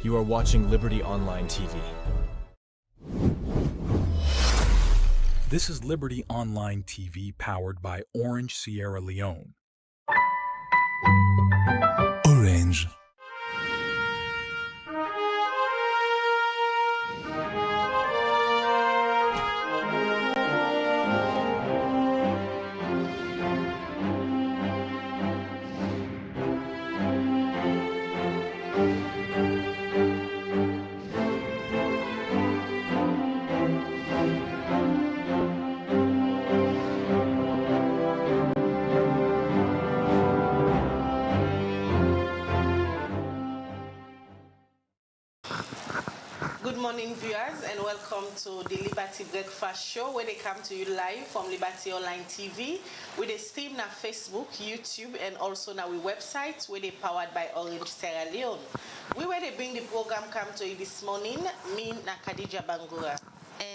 You are watching Liberty Online TV. This is Liberty Online TV powered by Orange Sierra Leone. Orange. Good morning, viewers, and welcome to the Liberty Breakfast Show, where they come to you live from Liberty Online TV with a stream na Facebook, YouTube, and also na we website where they powered by Orange Sierra Leone. We where they bring the program come to you this morning. Me na Khadija Bangura.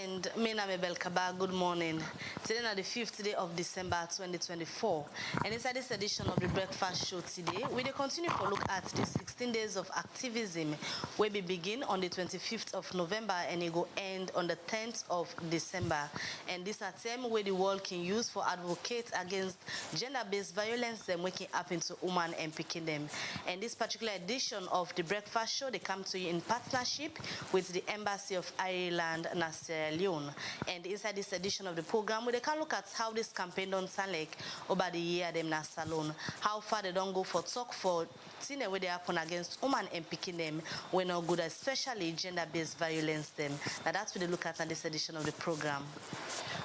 And me na Mabel Kaba, good morning. Today is the 5th day of December 2024. And inside this edition of the Breakfast Show today, we will continue to look at the 16 days of activism, where we begin on the 25th of November and it will end on the 10th of December. And this is a term where the world can use for advocate against gender-based violence and waking up into women and picking them. And this particular edition of the Breakfast Show, they come to you in partnership with the Embassy of Ireland, Sierra Leone. And inside this edition of the program, we can look at how this campaign don't sound like over the year them na salon, how far they don't go for talk for things where they happen against women and picking them when not good, especially gender-based violence them. Now that's what they look at in this edition of the program.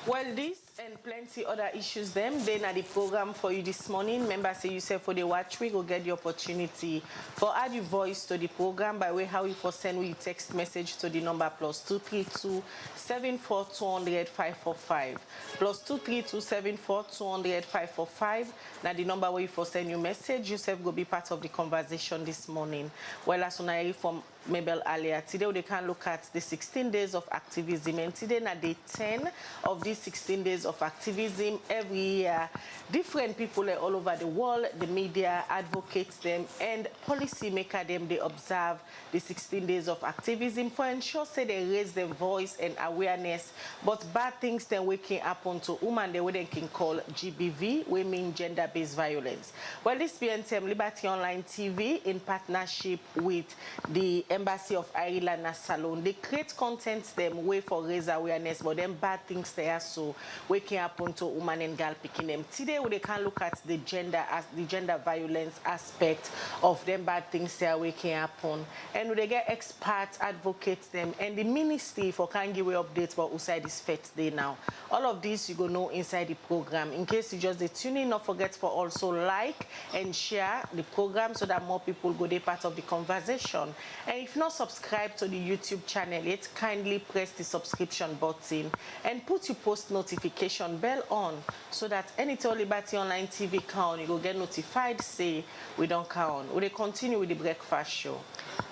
Well, this and plenty other issues them, then at the program for you this morning. Remember, say yourself for the watch, we go get the opportunity for add your voice to the program by way how you for send we text message to the number +232 74 200 545 +232 74 200 545. Now the number where you for send your message, yourself go be part of the conversation this morning. Well, as soon as from Mabel earlier today, we can look at the 16 days of activism, and today na day 10 of these 16 days of activism. Every year, different people all over the world, the media advocates them, and policy maker them, they observe the 16 days of activism for ensure say they raise their voice and awareness, but bad things then we can happen to women, they what they can call GBV, we mean gender-based violence. Well, this BNTM Liberty Online TV in partnership with the Embassy of Ireland Salon, they create content them way for raise awareness, but then bad things there so we can happen to women and girl picking them. Today we can look at the gender violence aspect of them bad things there we can happen, and they get experts advocates them, and the ministry for can give updates about outside this fete day now. All of this you go know inside the program. In case you just tune in, not forget for also like and share the program so that more people go be part of the conversation. And if not subscribe to the YouTube channel yet, kindly press the subscription button and put your post notification bell on so that anytime Liberty Online TV count, you will get notified say we don't count. We continue with the breakfast show.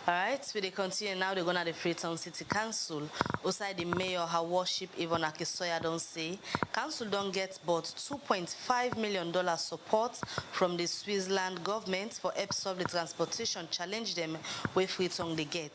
All right, we continue now. They're going to the Freetown City Council. Outside the mayor, her worship, Yvonne Akisoya, don't say. Council don't get but $2.5 million support from the Switzerland government for help solve the transportation challenge them where Freetown they get.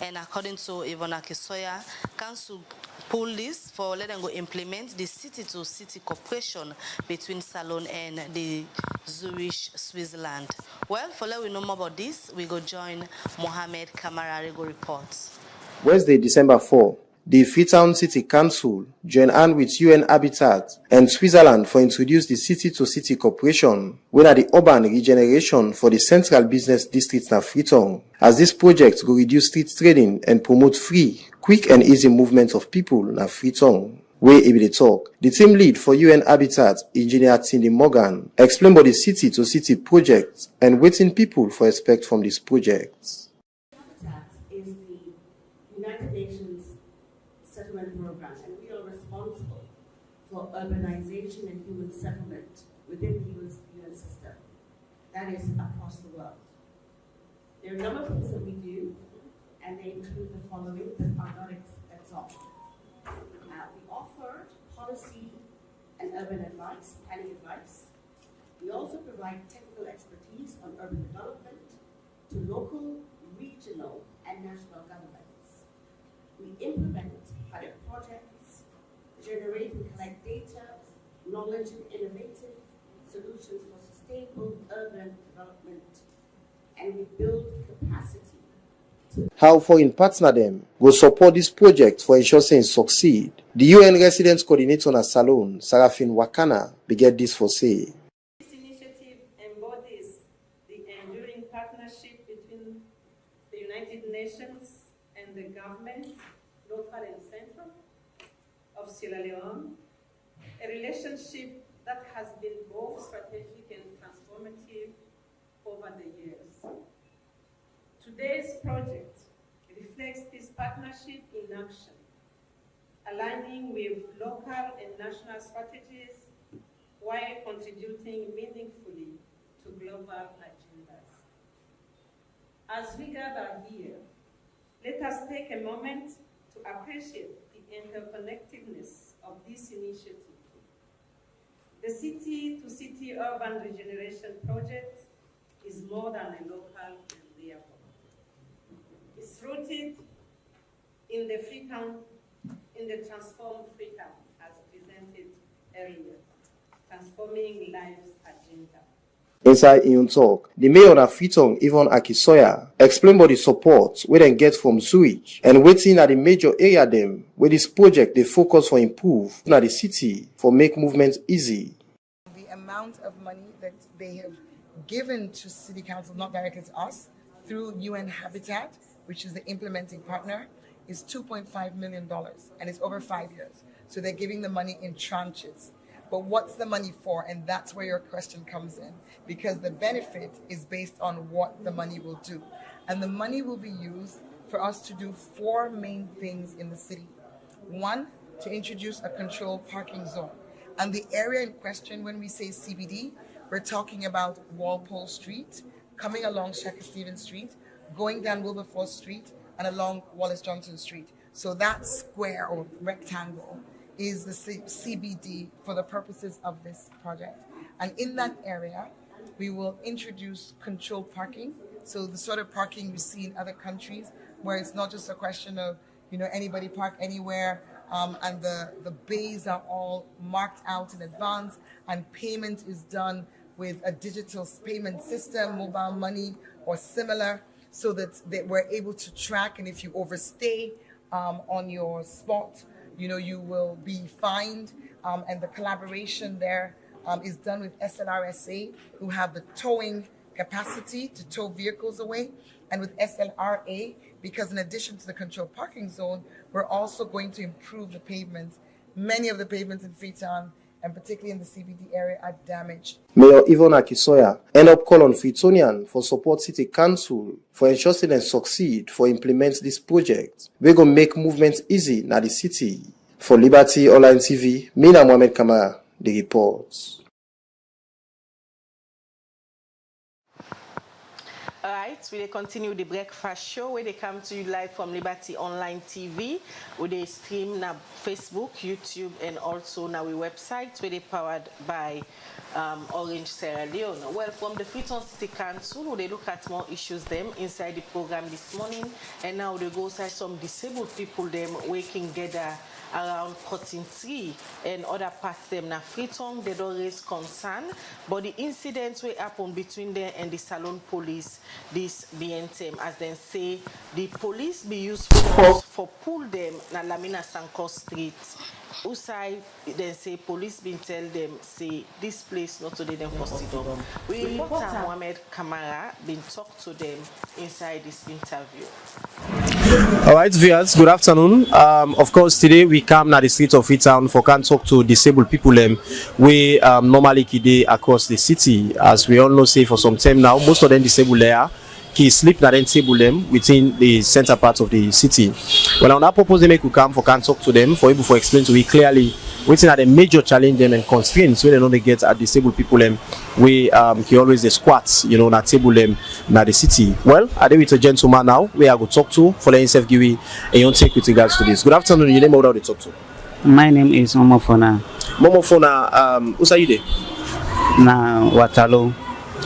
And according to Yvonne Akisoya, Council pull this for let them go implement the city-to-city cooperation between Salon and the Zurich, Switzerland. Well, for let we know more about this, we go join Mohammed Kamara Rego reports. Wednesday, December 4, the Freetown City Council joined hand with UN Habitat and Switzerland for introduce the city-to-city cooperation, where the urban regeneration for the central business districts of Freetown, as this project will reduce street trading and promote free, quick and easy movement of people in Freetown. Where able to talk, the team lead for UN Habitat, Engineer Cindy Morgan, explained about the city-to-city project and waiting people for expect from this project. Habitat is the United Nations settlement program, and we are responsible for urbanization and human settlement within the UN system. That is across the world. There are a number of things that we do, and they include the following that are not exhaustive. We offer policy and urban advice, planning advice. We also provide technical expertise on urban development to local, regional, and and national governments. We implement pilot projects, generate and collect data, knowledge and innovative solutions for sustainable urban development, and we build capacity. How foreign partner them will support this project for ensuring it succeed. The UN Residence Coordinator in Salone, Sarafin Wakana, began this for say. This initiative embodies the enduring partnership between the United Nations and the government, local and central, of Sierra Leone, a relationship that has been both strategic and transformative over the years. Today's project reflects this partnership in action, aligning with local and national strategies while contributing meaningfully to global agendas. As we gather here, let us take a moment to appreciate the interconnectedness of this initiative. The City-to-City Urban Regeneration Project is more than a local endeavor. It's rooted in the Freetown, in the transformed Freetown, as presented earlier, transforming lives agenda. Inside in talk, the mayor of Freetown, Yvonne Akisoya, explained about the support we then get from sewage and waiting at the major area them where this project they focus for improve at the city for make movement easy. The amount of money that they have given to City Council, not directly to us, through UN Habitat, which is the implementing partner, is $2.5 million, and it's over 5 years. So they're giving the money in tranches. But what's the money for? And that's where your question comes in, because the benefit is based on what the money will do. And the money will be used for us to do 4 main things in the city. 1, to introduce a controlled parking zone. And the area in question, when we say CBD, we're talking about Walpole Street, coming along Shaka Stevens Street, going down Wilberforce Street, and along Wallace Johnson Street. So that square or rectangle is the CBD for the purposes of this project. And in that area, we will introduce controlled parking. So the sort of parking you see in other countries, where it's not just a question of, anybody park anywhere, and the bays are all marked out in advance, and payment is done with a digital payment system, mobile money or similar, so that we're able to track, and if you overstay on your spot, you will be fined, and the collaboration there is done with SLRSA, who have the towing capacity to tow vehicles away, and with SLRA, because in addition to the controlled parking zone, we're also going to improve the pavements. Many of the pavements in Freetown, and particularly in the CBD area, are damaged. Mayor Yvonne Akisoya end up call on Freetonian for support City Council for ensuring and succeed for implement this project. We're going to make movement easy in the city. For Liberty Online TV, Mina Mohamed Kamara, the reports. All right, we continue the breakfast show where they come to you live from Liberty Online TV, where they stream na Facebook, YouTube, and also now we website where they powered by Orange Sierra Leone. Well, from the Freetown City Council, where they look at more issues them inside the program this morning, and now they go inside some disabled people them working together around cutting tree and other parts them na Freetown. They don't raise concern, but the incidents will happen between them and the Salone police this being time, as they say the police be used for pull them na Lamin Sanko Street. Usai then say police been tell them say this place not to them for sit down. We reporter Mohamed Kamara been talk to them inside this interview. All right, viewers, good afternoon. Of course, today we come to the street of Freetown for can talk to disabled people we normally kid across the city. As we all know, say for some time now, most of them disabled there. He sleep at the table them within the center part of the city. Well, on that purpose, they make we come for can talk to them for able to explain to we clearly within at the major challenge them and constraints where they know they get at disabled people we he always the squats, na table them na the city. Well, I deal with a gentleman now we are going to talk to for the himself give you a own take with regards to this. Good afternoon, your name what are they talk to? My name is Momofona. Momofona, who's are you there? Na Watalo.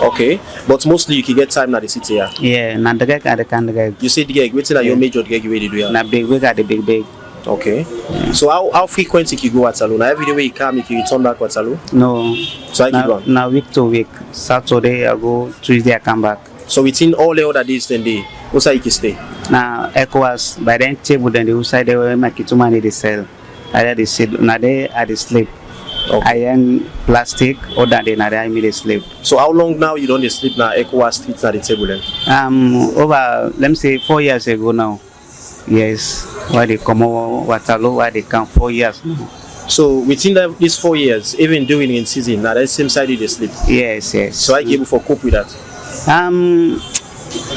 Okay, but mostly you can get time at the city. Yeah. Yeah, na the gig and the can the gig. You say the gig. Waiting at your major gig you ready do ya? Na big wig at the big. Okay. So how frequent you go at Salon? Every day you come, you return back at Salon? No. So I keep on. Now week to week. Saturday I go, Tuesday I come back. So within all the other days, then they also you can stay. Now ECOWAS by then table then the outside they will make it too money they sell. I they sit now they at the sleep. Okay. Iron plastic or that they now they immediately sleep. So how long now you don't sleep now? ECOWAS streets at the table then? Over let me say 4 years ago now. Yes, why they come over Waterloo, why they come 4 years now. So within these 4 years, even during in season, now that same side you they sleep. Yes. So I able for cope with that.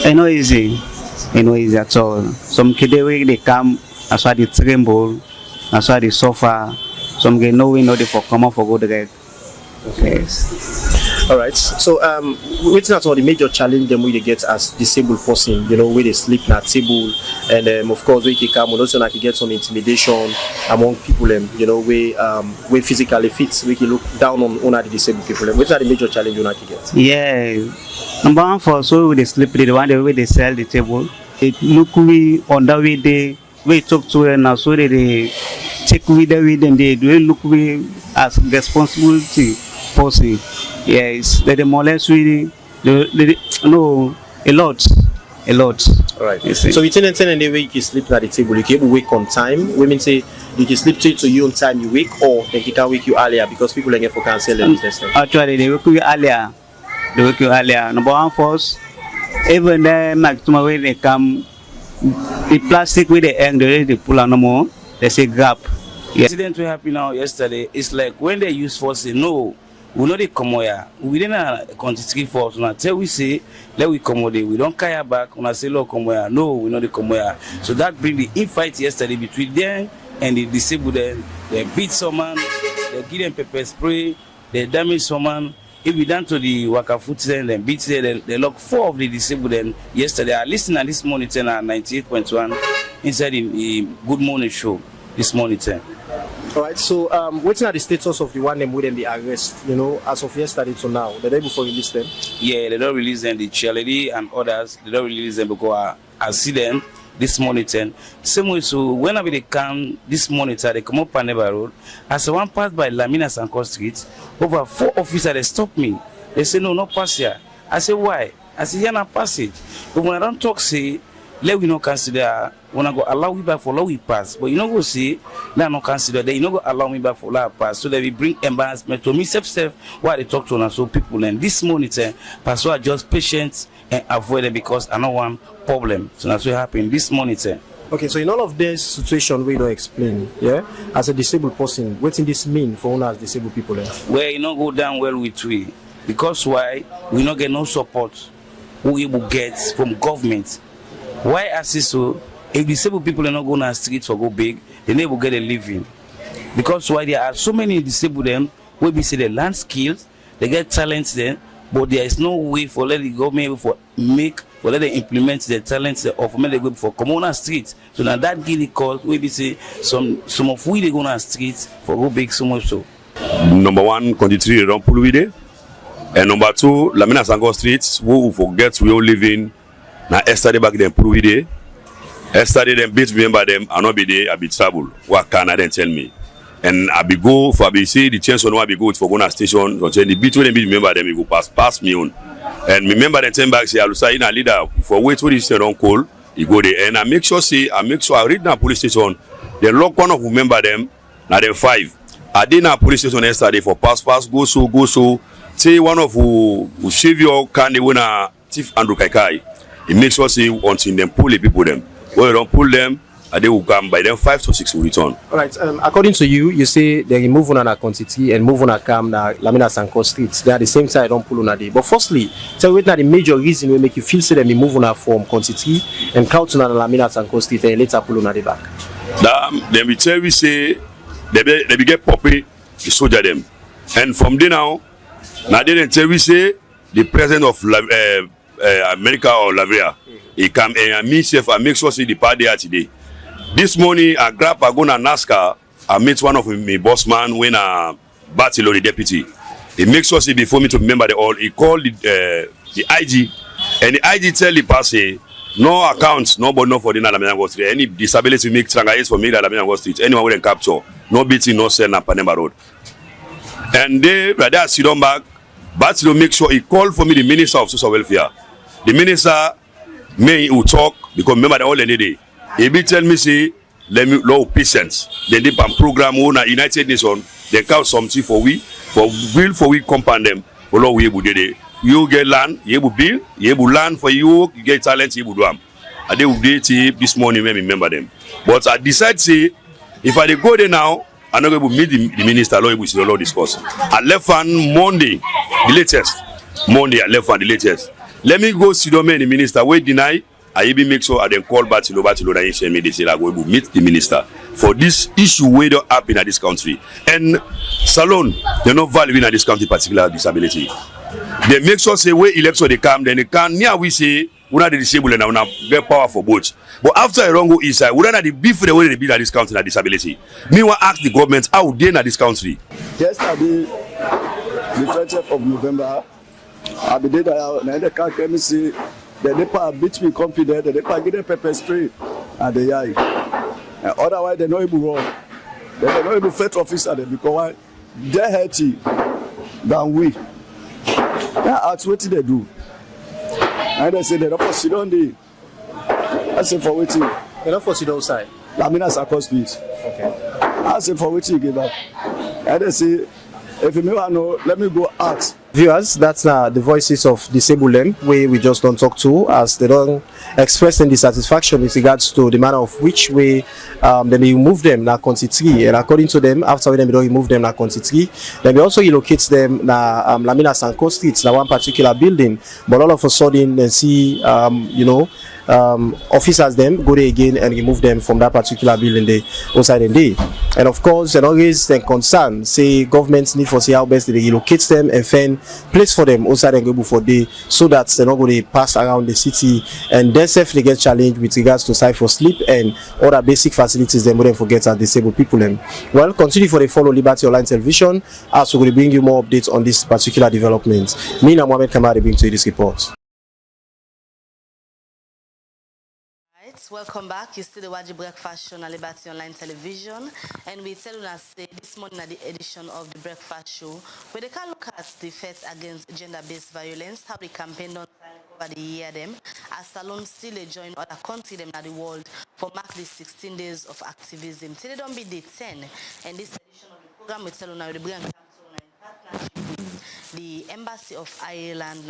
It's not easy. It's not easy at all. Some kids they come, that's why they tremble, that's why they suffer. Some get no way, no they for come out for go direct. Yes. All right. So waiting at all the major challenge them we they get as disabled person, you know, where they sleep at table, and of course we can come also like get some intimidation among people them, you know, we physically fit, we can look down on the disabled people. Which are the major challenge you can get? Yeah. Number one for so they sleep the one the way they sell the table. It look we on the way they talk to them now so they check with them they look we as responsibility person. Yes, they molest really no a lot. All right. So within and the way you can sleep at the table, you can wake on time. Women say you can sleep to you on time you wake, or they can wake you earlier because people like for cancel the business. Actually, they wake you earlier. Number one first, even the maximum way they come, the plastic with the end they pull on no more. They say grab. Yeah. Incident we happened now yesterday. It's like when they use force, say no. We know they come here. We didn't continue force. Until we say, let we come there. We don't care back. When I say, look, come here. No, we know they come here. So that bring the infight yesterday between them and the disabled. They beat someone. They give them pepper spray. They damage someone. If we down to the Waka Foot then beat them, they lock 4 of the disabled. Then yesterday, I listened at this monitor at 98.1 inside the Good Morning show this monitor. All right, so what's the status of the one them with them the arrest, you know, as of yesterday to now, the day before you release them? Yeah, they don't release them, the charity and others, they don't release them because I see them this monitor. Same way, so whenever they come this monitor, they come up Paneva Road. As one pass by Lamin and Sanko Street, over 4 officers they stop me. They say, no, not pass here. I say, why? I say, here not passage. But when I don't talk, say, let we not consider when I go allow me back for law we pass. But you know go say, let not consider that you know go allow me back for law pass. So that we bring embarrassment to me self while they talk to us so people and this monitor pass so I just patient and avoid it because I don't want problem. So that's what happened this monitor. Okay, so in all of this situation we don't explain, yeah, as a disabled person, what does this mean for us as disabled people? Well, you know go down well with we because why we not get no support we will get from government. Why I say so? If disabled people are not going to the streets or go big, they never get a living. Because why there are so many disabled them, where we say they learn skills, they get talents then, but there is no way for let the government for let them implement their talents or for let them go for come on the streets. So now that give the cause where we say some of we they go on the streets for go big so much so. Number 1, continue don't pull with it. And number 2, Lamin and Sango streets, who forget we all living. Now, yesterday back then, pull with it. Yesterday, them beat remember them, I not be there, I be trouble. What can I then tell me? And I be go for I be see the chance on what I be go for going to station. So the beat when them beat remember them, you go pass me on. And remember the 10 back say, I'll say in a leader for wait till this don't call, you go there. And I make sure I read that police station. They lock one of remember them, now them 5. I did not police station yesterday for pass, go so. Say one of who shave your can they win a Chief Andrew Kaikai. It makes sure say until them pull the people them. When you don't pull them, they will come by them 5 to 6 will return. All right. According to you, you say they remove on a quantity and move on a cam na Lamina Sanko streets. They are the same side. Don't pull on a day. But firstly, tell me that the major reason will make you feel say them move on a from quantity and count on a Lamina Sanko street and later pull on a day back. Then we tell we say they get poppy the soldier them, and from there now they didn't tell we say the president of America or Lavia, he come and me self and make sure see the party there today. This morning I grab I go to NASCAR, I meet one of my boss man when battle the deputy. he makes sure say before me to remember the all, he called the IG, and the IG tell the person, no accounts, nobody no for the Lamin Street. Any disability make trangates for me that Lamin Street. Anyone will capture, no beating, no sell na Panema Road. And they rather sit on back, but to make sure he called for me the Minister of Social Welfare. The Minister may who talk because remember the all the day. He be tell me say, let me low patience. Then they pan program on a United Nations. They count something for we compound them for law we able do. You get land, you able build, you able land for you get talent, you able do them. And they will date this morning when remember them. But I decide say if I dey go there now, I'm not going to meet the minister. Law we should law discuss. I left on Monday, the latest. Monday I left on the latest. Let me go see the minister. Wait deny. I even make sure I then call Batilo and send me. They say that we will meet the minister for this issue where don't happen in this country. And Salon, they not value in this country particular disability. They make sure say where election they come, then they can near we say we not the disabled and we not get power for both. But after a wrong go inside, we don't have the beef the way they build this country in disability. Me want ask the government how they in this country. Yesterday, the 20th of November, I be there and they can't let me see. The NEPA beat me confident, the NEPA get a pepper spray and the yai. And otherwise, they're not able to run. They're not able to fetch officer them because they're healthy than we. That's what they do. And they say they're not for sit on the. I say for waiting. They're not for sit outside. Lamin has a cost please. Okay. I say for waiting give up. And they say, if you know, let me go ask. Viewers, that's the voices of disabled them where we just don't talk to as they don't express any dissatisfaction with regards to the manner of which way they remove them na County 3. And according to them, after they don't remove them na County 3, then they also relocate them na Lamin Sanko Street, na one particular building. But all of a sudden they see officers them go there again and remove them from that particular building they outside and day. And of course, and always the concern say governments need for see how best they relocate them and find place for them outside and go for day so that they're not going to pass around the city and then safely get challenged with regards to site for sleep and other basic facilities they wouldn't forget as disabled people them. Well, continue for the follow Liberty Online Television as we're going to bring you more updates on this particular development. Me and Mohamed Kamari bring to you this report. Welcome back. You still the Waji Breakfast Show on Liberty Online Television, and we tell you say this morning at the edition of the Breakfast Show, where they can look at the fight against gender-based violence, how the campaign done over the year them, as Salon still join other countries them in the world for mark the 16 days of activism. Today don't be day 10, and this edition of the program we tell you now the bring in partnership with the Embassy of Ireland,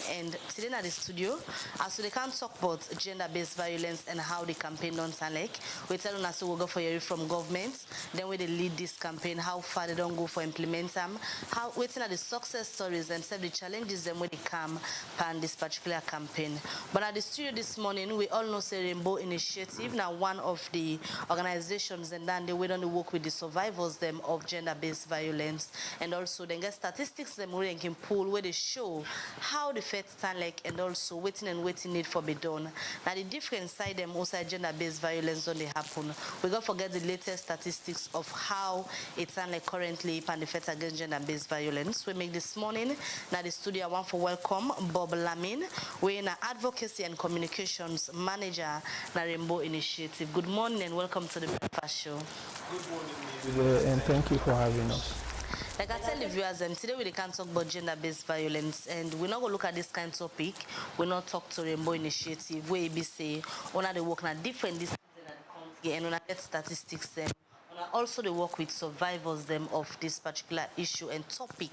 and today at the studio, as they can talk about gender-based violence and how the campaign don't sound like. We tell us so we'll go for hearing from government, then we they lead this campaign, how far they don't go for implement them, how waiting at the success stories and the challenges them when they come pan this particular campaign. But at the studio this morning, we all know say Rainbow Initiative, now one of the organizations and then they wait on the work with the survivors them of gender-based violence, and also they get statistics them where they can pull where they show how the stand like and also waiting need for be done. Now the different side them also gender-based violence don't they happen. We got forget the latest statistics of how it's like currently pan the fight against gender-based violence. We make this morning now the studio I want for welcome Bob Lamin, we're in Advocacy and Communications Manager na Rainbow Initiative. Good morning and welcome to the Breakfast Show. Good morning and thank you for having us. Like I tell the viewers, today we can't talk about gender-based violence, and we're not going to look at this kind of topic. We're not talk to Rainbow Initiative, where we say, on they work on different disciplines in the country, and on get statistics them. Also, they work with survivors them of this particular issue and topic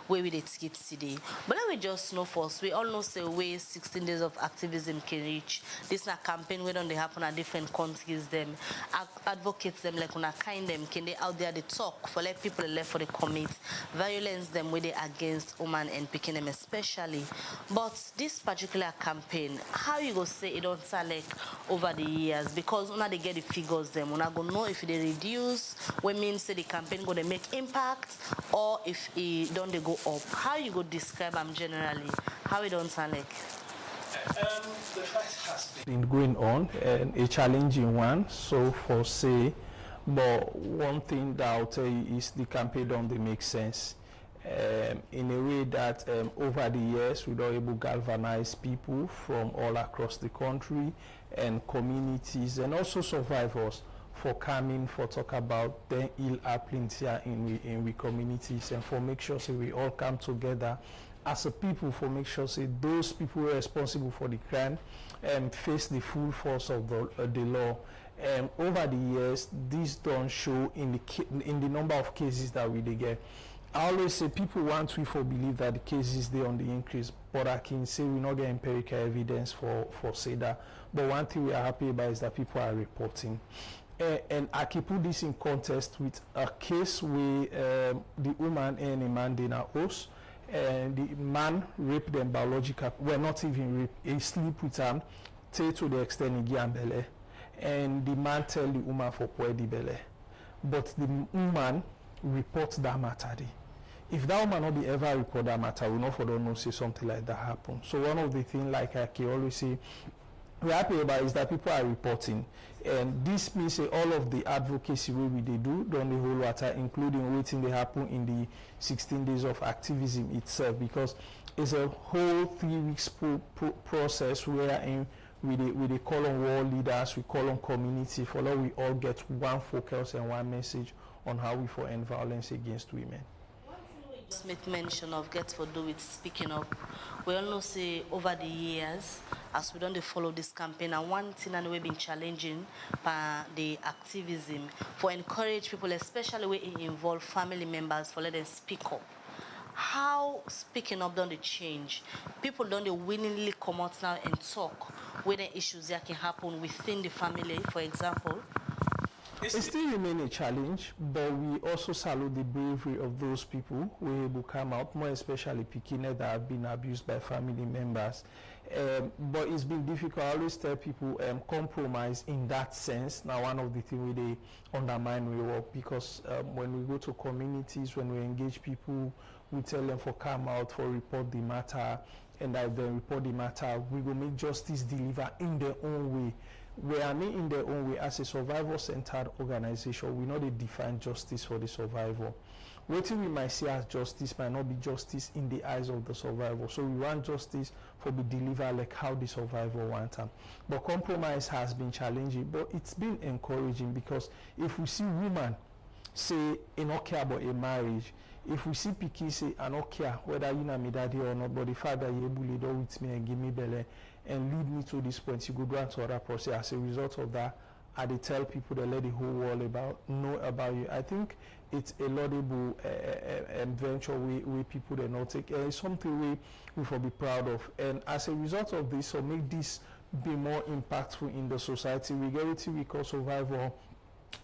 where we take it today. But let me just know first, we all know say where 16 days of activism can reach. This is a campaign where don't they happen at different countries them. Advocates them like on a kind them can they out there they talk for let people left for the commit violence them where they against women and picking them especially. But this particular campaign, how you go say it don't sound like over the years because when they get the figures them, when I go know if they reduce. When means say the campaign going to make impact or if it don't they go up. How you go describe them generally? How it don't sound like? The fight has been going on and a challenging one so for say, but one thing that I'll tell you is the campaign don't they make sense. in a way that over the years we were able to galvanize people from all across the country and communities and also survivors for coming for talk about the ill happening here in we communities and for make sure we all come together as a people for make sure those people who are responsible for the crime face the full force of the law. Over the years, this don't show in the number of cases that we get. I always say people want we for believe that the cases they on the increase, but I can say we not get empirical evidence for say that. But one thing we are happy about is that people are reporting. And I can put this in context with a case where the woman and a man in a house, and the man raped them biological, well not even rape, he sleep with them, till to the extent he get belly, and the man tell the woman for poor the belly, but the woman report that matter. If that woman not be ever report that matter, we not for don't know say something like that happen. So one of the things like I can always say we're happy about is that people are reporting, and this means all of the advocacy we they do on the whole water, including waiting they happen in the 16 days of activism itself, because it's a whole 3 weeks process where we call on world leaders, we call on community, for that we all get one focus and one message on how we for end violence against women. Just make mention of get for do with speaking up. We all know say over the years as we don't follow this campaign, and one thing and we've been challenging by the activism for encourage people, especially where it involve family members, for let them speak up. How speaking up don't they change? People don't they willingly come out now and talk where the issues that can happen within the family, for example? It still remains a challenge, but we also salute the bravery of those people who are able to come out, more especially Pikine that have been abused by family members. But it's been difficult. I always tell people compromise in that sense. Now, one of the things they undermine we work, because when we go to communities, when we engage people, we tell them for come out, for report the matter, and that if they report the matter, we will make justice deliver in their own way. We are not in their own way as a survivor-centered organization. We know they define justice for the survivor. What we might see as justice might not be justice in the eyes of the survivor. So we want justice for be delivered like how the survivor wants them. But compromise has been challenging, but it's been encouraging, because if we see women say they not care about a marriage, if we see Piki say I don't care whether you know me daddy or not, but the fact that you're able to do with me and give me belly and lead me to this point, you go down to other process. As a result of that, I they tell people that let the whole world know about you. I think it's a laudable venture we people they not take. It's something we for be proud of. And as a result of this, so make this be more impactful in the society, we get what we call survivor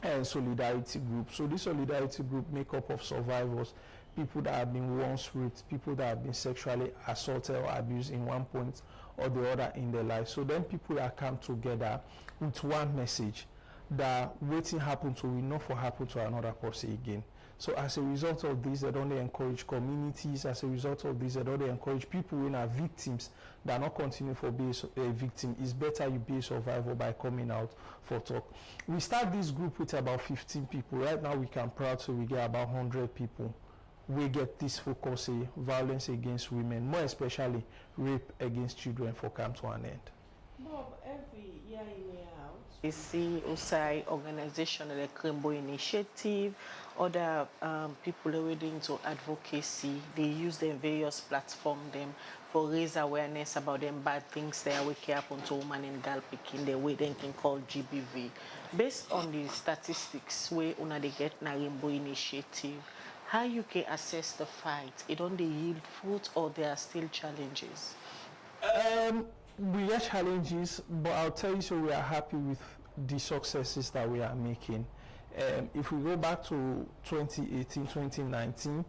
and solidarity group. So this solidarity group make up of survivors, people that have been once raped, people that have been sexually assaulted or abused in one point or the other in their life. So then people that come together with one message that waiting happen to will not for happen to another person again. So as a result of this, they don't encourage communities. As a result of this, they don't encourage people who are victims that not continue for being a victim. It's better you be a survivor by coming out for talk. We start this group with about 15 people. Right now we can proud so we get about 100 people. We get this focus violence against women, more especially rape against children, for come to an end. Bob, every year in year out, we see OSI organization like Rainbo initiative, other people who are into advocacy. They use their various platforms them for raise awareness about them bad things that we care happen to women and girl picking the way they can call GBV. Based on the statistics where they get na Rainbo initiative, how you can assess the fight? It only yield fruit or there are still challenges? We have challenges, but I'll tell you, so we are happy with the successes that we are making. If we go back to 2018, 2019,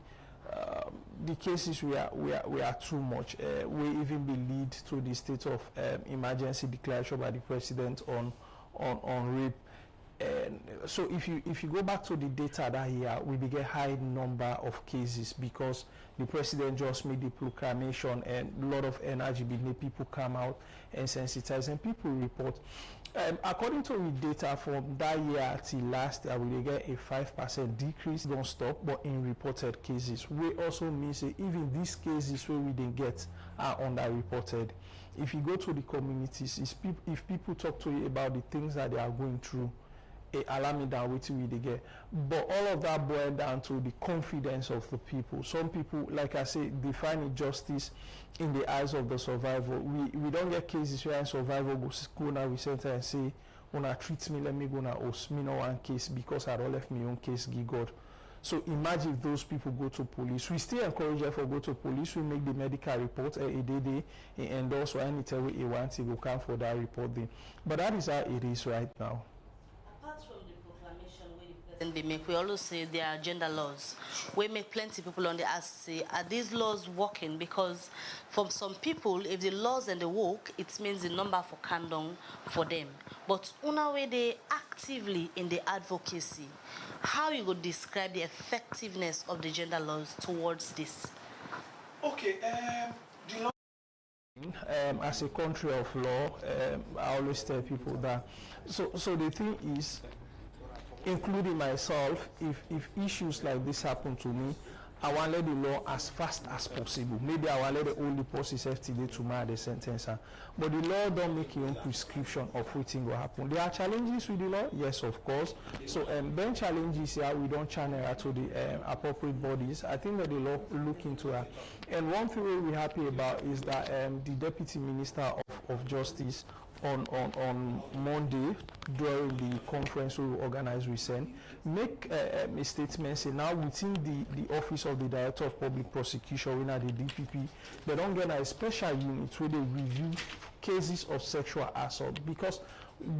the cases we are too much. We even be lead to the state of emergency declaration by the president on rape. And so if you go back to the data that year, we began high number of cases because the president just made the proclamation and a lot of energy beneath people come out and sensitize and people report. According to the data from that year till last year, we get a 5% decrease, don't stop, but in reported cases. We also mean say even these cases where we didn't get are underreported. If you go to the communities, if people talk to you about the things that they are going through, alarming down what we get, but all of that boils down to the confidence of the people. Some people, like I say, they find injustice in the eyes of the survivor. We don't get cases where a survivor goes go now we center and say, "Una treat me, let me go now host me no one case because I don't left my own case, give God." So imagine if those people go to police. We still encourage them to go to police. We make the medical report a day endorse or anytime we want to go come for that report then. But that is how it is right now. Apart from the proclamation where the president they make, we also say there are gender laws. We make plenty of people on the ask say, are these laws working? Because from some people, if the laws and the work, it means the number for condom for them. But una way they actively in the advocacy, how you would describe the effectiveness of the gender laws towards this? Okay, the law as a country of law, I always tell people that. So the thing is, including myself, if issues like this happen to me, I want to let the law as fast as possible. Maybe I want to let the only process FTD tomorrow the sentence. But the law don't make your own prescription of what thing will happen. There are challenges with the law, yes, of course. So then challenges here, we don't channel to the appropriate bodies. I think that the law look into that. And one thing we're happy about is that the Deputy Minister of Justice on Monday during the conference we organized recent make a statement say now within the office of the Director of Public Prosecution in the DPP they don't get a special unit where they review cases of sexual assault, because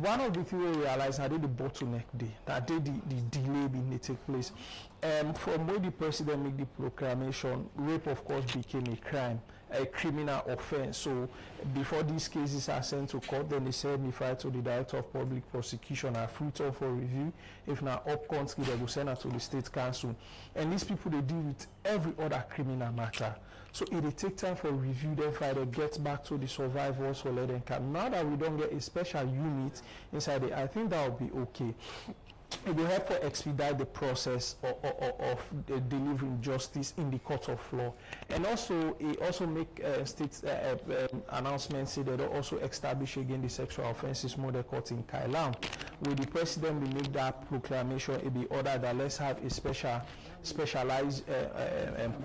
one of the things we realized that the bottleneck day, that the delay being take place. From when the president made the proclamation, rape of course became a crime, a criminal offense. So before these cases are sent to court, then they send the file to the Director of Public Prosecution are fruit of for review. If not up country, they will send it to the State Council. And these people they deal with every other criminal matter. So it will take time for review, then file they get back to the survivors or let them come. Now that we don't get a special unit inside it, I think that will be okay. It will help to expedite the process of delivering justice in the court of law. And also, it also make state announcements say that they also establish again the sexual offences model court in Kailam. With the president will make that proclamation, it be ordered that let's have a specialized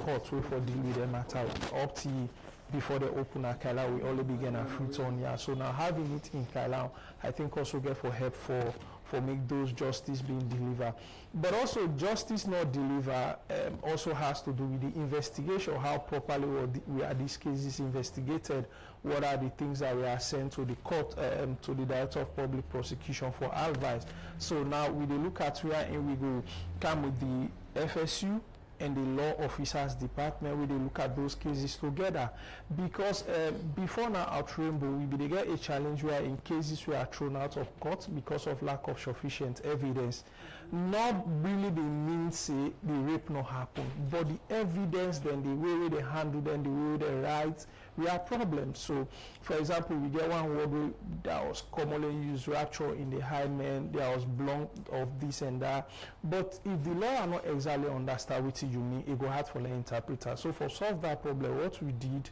court for dealing with the matter up to before they open a Kailam. We only begin a fruit on here. So now having it in Kailam, I think also get for help for make those justice being delivered. But also justice not delivered also has to do with the investigation, how properly we are these cases investigated, what are the things that we are sent to the court, to the Director of Public Prosecution for advice. So now we look at where and we go come with the FSU and the law officers department where they look at those cases together, because before now at Rainbow we get a challenge where in cases we are thrown out of court because of lack of sufficient evidence. Not really the mean say the rape not happen, but the evidence then the way they handle them, the way they write, we have problems. So for example, we get one word that was commonly used, rapture in the hymen, there was blunt of this and that. But if the law are not exactly understand what you mean, it go hard for the interpreter. So for solve that problem, what we did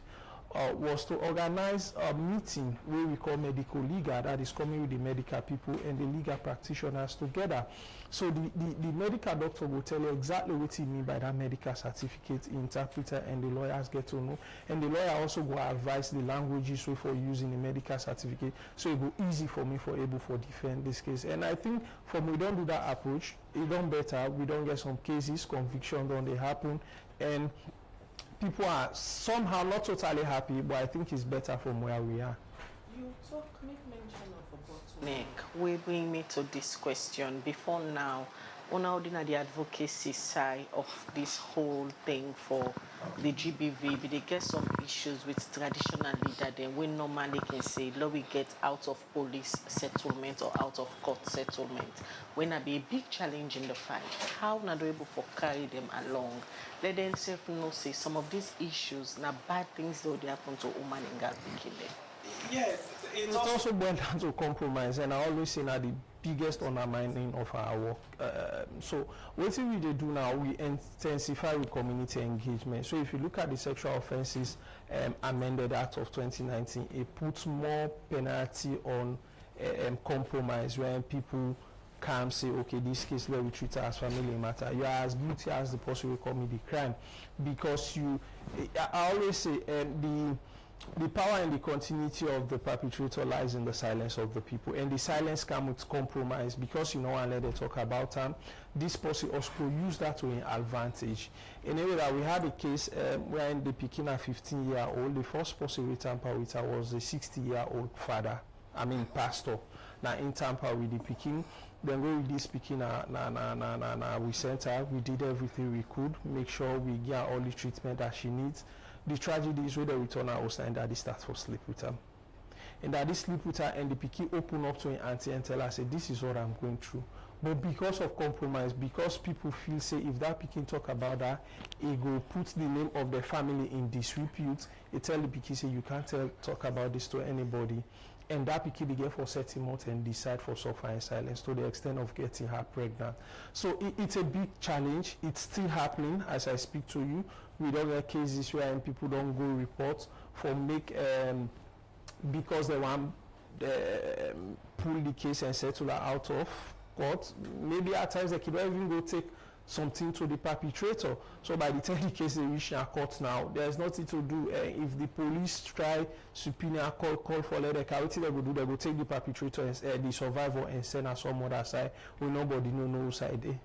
was to organize a meeting where we call medical legal, that is coming with the medical people and the legal practitioners together. So the medical doctor will tell you exactly what he mean by that medical certificate, interpreter, and the lawyers get to know. And the lawyer also will advise the languages for using the medical certificate, so it will easy for me for able to defend this case. And I think from we don't do that approach, it don't better. We don't get some cases, conviction don't they happen, and people are somehow not totally happy, but I think it's better from where we are. You make mention of a bottleneck. We bring me to this question. Before now, on the advocacy side of this whole thing for the GBV, but they get some issues with traditional leader then we normally can say, let we get out of police settlement or out of court settlement. When I be a big challenge in the fight, how not able for carry them along? Let them self know say some of these issues now bad things though they happen to woman and girl picking them. Yes, it also boils down to compromise, and I always say that the biggest undermining of our work. So what we do now, we intensify with community engagement. So if you look at the Sexual Offences Amended Act of 2019, it puts more penalty on compromise, when people can say, okay, this case where we treat it as family matter, you are as guilty as the person who commit the crime, because I always say the power and the continuity of the perpetrator lies in the silence of the people, and the silence comes with compromise, because you know, and let them talk about them. This person also use that to an advantage. In a way that we had a case when the Pekin, a 15-year-old, the first person we tampered with was a 60-year-old father, pastor. Now in Tampa with the Pekin, then we with this Pekin, we sent her, we did everything we could, make sure we get all the treatment that she needs. The tragedy is when they return her house and daddy starts for sleep with her. And daddy sleep with her, and the Pekin open up to an auntie and tell her, say, this is what I'm going through. But because of compromise, because people feel, say, if that Pekin talk about that, it will put the name of the family in disrepute. It tell the Pekin, say, you can't talk about this to anybody. And that Pekin began for 30 months and decide for suffer in silence to the extent of getting her pregnant. So it's a big challenge. It's still happening as I speak to you. We don't get cases where people don't go report for because they want pull the case and settle her out of court. Maybe at times they can even go take something to the perpetrator. So by the time the case they reach a court now, there's nothing to do. If the police try subpoena, call for letter, what they go do, they go take the perpetrator and the survivor and send her some other side where nobody know no side there.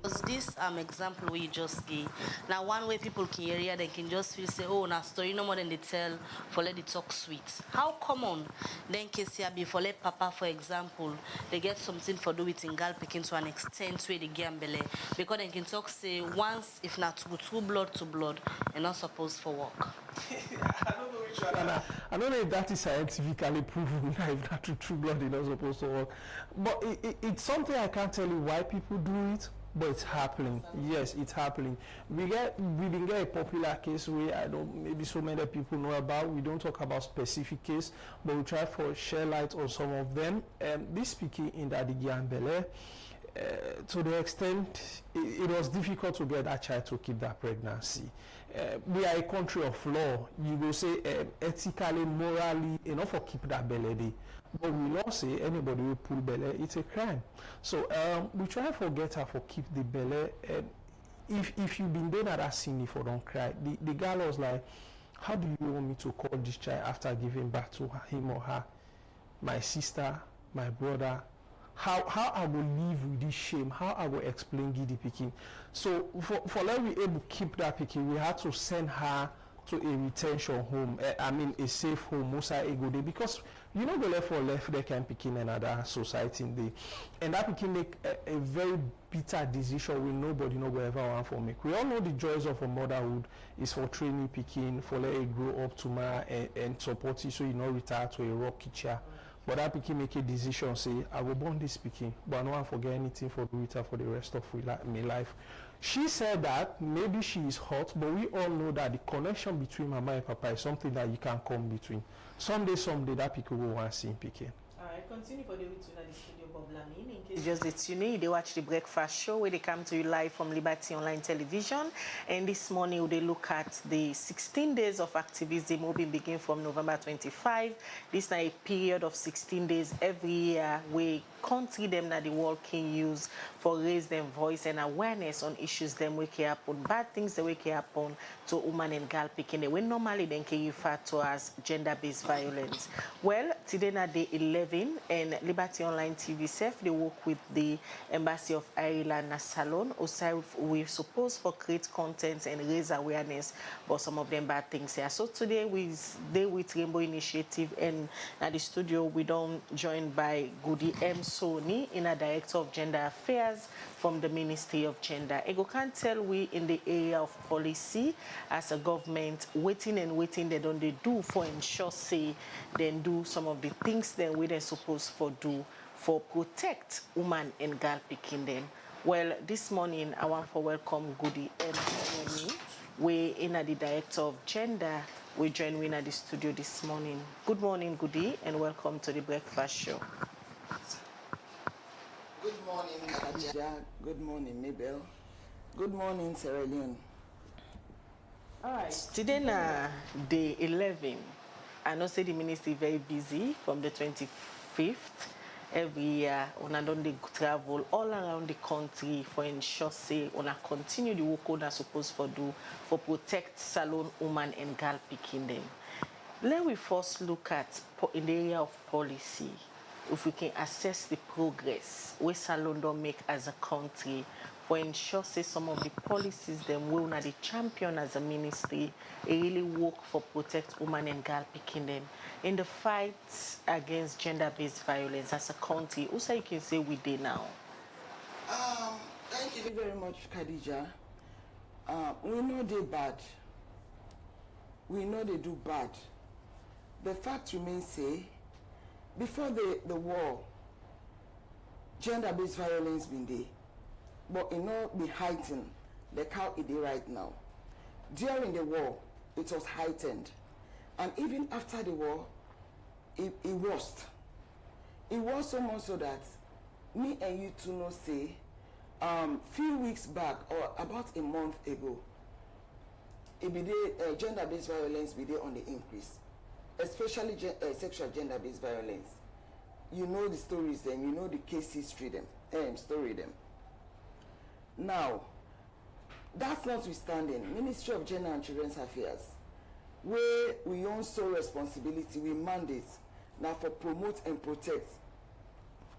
Because this example we just gave, now one way people can hear, they can just feel say, oh, now story no more than they tell for let it talk sweet. How common then KCRB for let papa, for example, they get something for do with in girl picking to an extent where they get ambele, because they can talk say once if not two blood to blood and not supposed for work. I don't know which one. I don't know if that is scientifically proven, if that true blood is not supposed to work. But it's something I can't tell you why people do it. But it's happening. Yes, it's happening. We didn't get a popular case where maybe so many people know about. We don't talk about specific case, but we try to share light on some of them. This speaking in Adigi and Bele, to the extent it was difficult to get that child to keep that pregnancy. We are a country of law. You will say ethically, morally, enough for keep that belly day. But we not say anybody will pull belly, it's a crime. So we try to forget her for keep the belly. If you've been doing that scene for don't cry, the girl was like, how do you want me to call this child after giving birth to him or her? My sister, my brother. How I will live with this shame, how I will explain Giddy picking. So for let we able to keep that picking, we had to send her to a retention home, a safe home, Musa Egode, because you know the left they can pick in another society in the, and that picking make a very bitter decision when nobody know where ever want for make. We all know the joys of a motherhood is for training picking, for let it grow up tomorrow and support you so you not retire to a rocky chair. But that Pekin make a decision, say, I will born this Pekin, but I don't want to forget anything for Rita for the rest of my life. She said that maybe she is hot, but we all know that the connection between Mama and Papa is something that you can't come between. Someday, that Pekin will want to see Pekin. Alright, continue for the way to the studio, Bob Lamin. In case just the tuning, they watch the breakfast show where they come to you live from Liberty Online Television. And this morning, they look at the 16 days of activism will begin from November 25. This is a period of 16 days every year where country them that the world can use for raise them voice and awareness on issues them wake happen, bad things that wake happen to woman and girl picking when normally then can refer to as gender-based violence. Well, today na day 11 Lamin and Liberty Online TV self. They work with the Embassy of Ireland and Salon. Also, we suppose for create content and raise awareness about some of them bad things here. So today we stay with Rainbo Initiative, and at the studio we don't joined by Goodie Sowonie, in a Director of Gender Affairs from the Ministry of Gender. Ego can tell we in the area of policy as a government waiting they don't they do for ensure say then do some of the things then we they're supposed for do for protect woman and girl picking them. Well, this morning I want to welcome Goodie Sowonie. We in the Director of Gender. We join we in the studio this morning. Good morning, Goodie, and welcome to the breakfast show. Good morning, Khadija. Good morning, Mabel. Good morning, Sierra Leone. All right. Today na day 11. I know say the ministry very busy from the 25th. Every year, una don dey travel all around the country for ensure say una continue the work una supposed for do for protect salon woman and girl picking them. Let we first look at in the area of policy, if we can assess the progress we salon don't make as a country for ensure say some of the policies them we una the champion as a ministry really work for protect women and girl picking them in the fight against gender-based violence as a country. Also, you can say we did now. Thank you very much, Khadija. We know they bad. We know they do bad. The fact remains say before the war, gender-based violence been there, but it not be heightened like how it is right now. During the war, it was heightened, and even after the war, it worsened. It was so much so that me and you two know say, few weeks back or about a month ago, it be there, gender-based violence be there on the increase. Especially sexual gender-based violence. You know the stories them, you know the case history them, story them. Now, that's notwithstanding, Ministry of Gender and Children's Affairs, where we own sole responsibility, we mandate now for promote and protect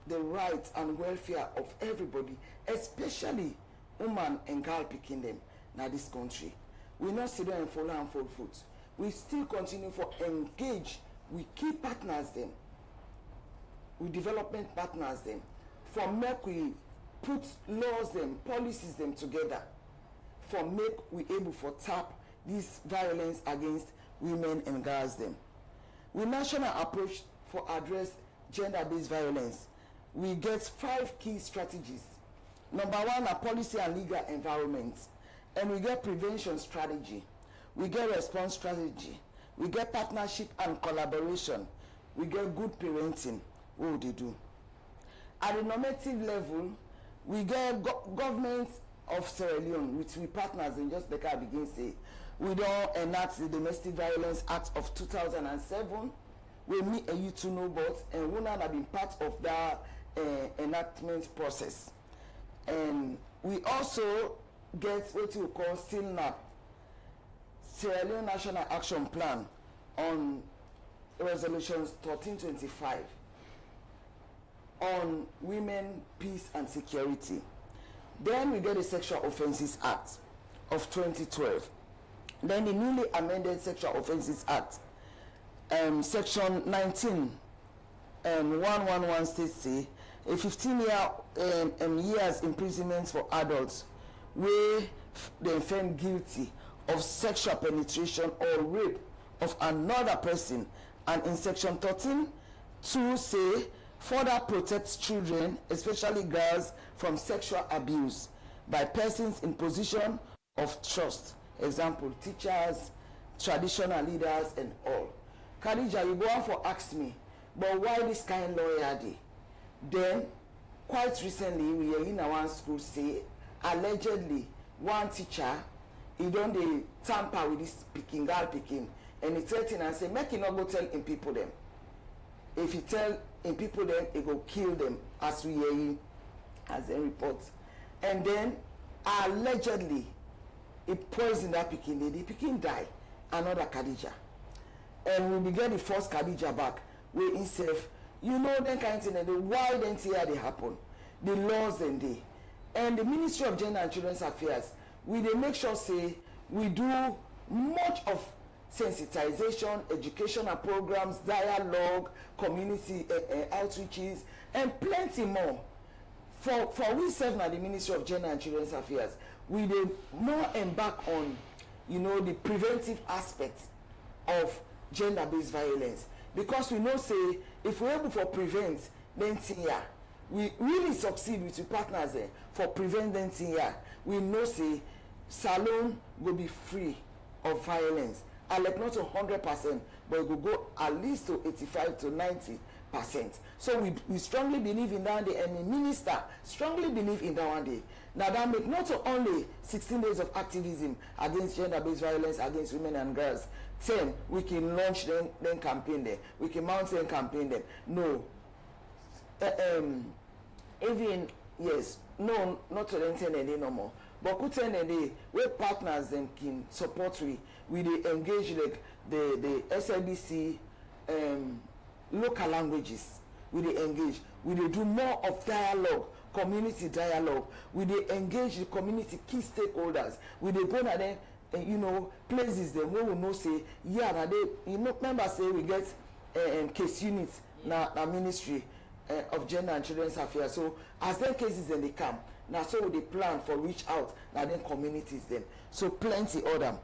the rights and welfare of everybody, especially women and girl picking them now this country. We not sit there and follow and fold foot. We still continue for engage with key partners them, with development partners them, for make we put laws them, policies them together, for make we able for tap this violence against women and girls them. With national approach for address gender-based violence, we get 5 key strategies. Number 1 are policy and legal environment, and we get prevention strategy. We get response strategy, we get partnership and collaboration, we get good parenting. What would they do? At the normative level, we get government of Sierra Leone, which we partners in, just like I begin say. We don't enact the Domestic Violence Act of 2007, where me and you two know about, and we have been part of that enactment process. And we also get what we call SILNAP, Sierra Leone National Action Plan on Resolutions 1325 on women, peace and security. Then we get the Sexual Offences Act of 2012. Then the newly amended Sexual Offences Act, Section 19 111 states say a 15 years imprisonment for adults where they found guilty of sexual penetration or rape of another person, and in Section 13(2) say further protects children, especially girls, from sexual abuse by persons in position of trust, example teachers, traditional leaders and all. Khadija, you go on for ask me, but why this kind of lawyer dey? Then quite recently we hear in one school say allegedly one teacher he don't dey tamper with this girl picking, and he threaten and say make he not go tell in people them. If he tell in people them, he go kill them, as we hear as a report. And then allegedly he poisoned that picking, the picking die, another Khadija. And we began the first Khadija back, where himself you know that kind of thing, and why then here they happen, the laws and they, and the Ministry of Gender and Children's Affairs, we they make sure say we do much of sensitization, educational programs, dialogue, community outreaches, and plenty more. For we serve now the Ministry of Gender and Children's Affairs, we they more embark on, you know, the preventive aspects of gender-based violence, because we know say if we're able to prevent then here, we really succeed with the partners for preventing here. We know say salon will be free of violence. I like not to 100%, but it will go at least to 85 to 90%. So we strongly believe in that day, and the minister strongly believe in that one day. Now that make not only 16 days of activism against gender-based violence against women and girls, 10 we can launch then campaign there, we can mount them campaign them. No, even yes, no, not to then 10 a day no more. But could 10 a day where partners them can support we they engage like the SLBC local languages. We they engage. We they do more of dialogue, community dialogue. We they engage the community key stakeholders. We they go na them, you know, places them where we know say yeah na they, you know, remember say we get case units na Ministry of Gender and Children's Affairs. So as them cases then they come. Now so they plan for reach out now then communities them. So plenty other.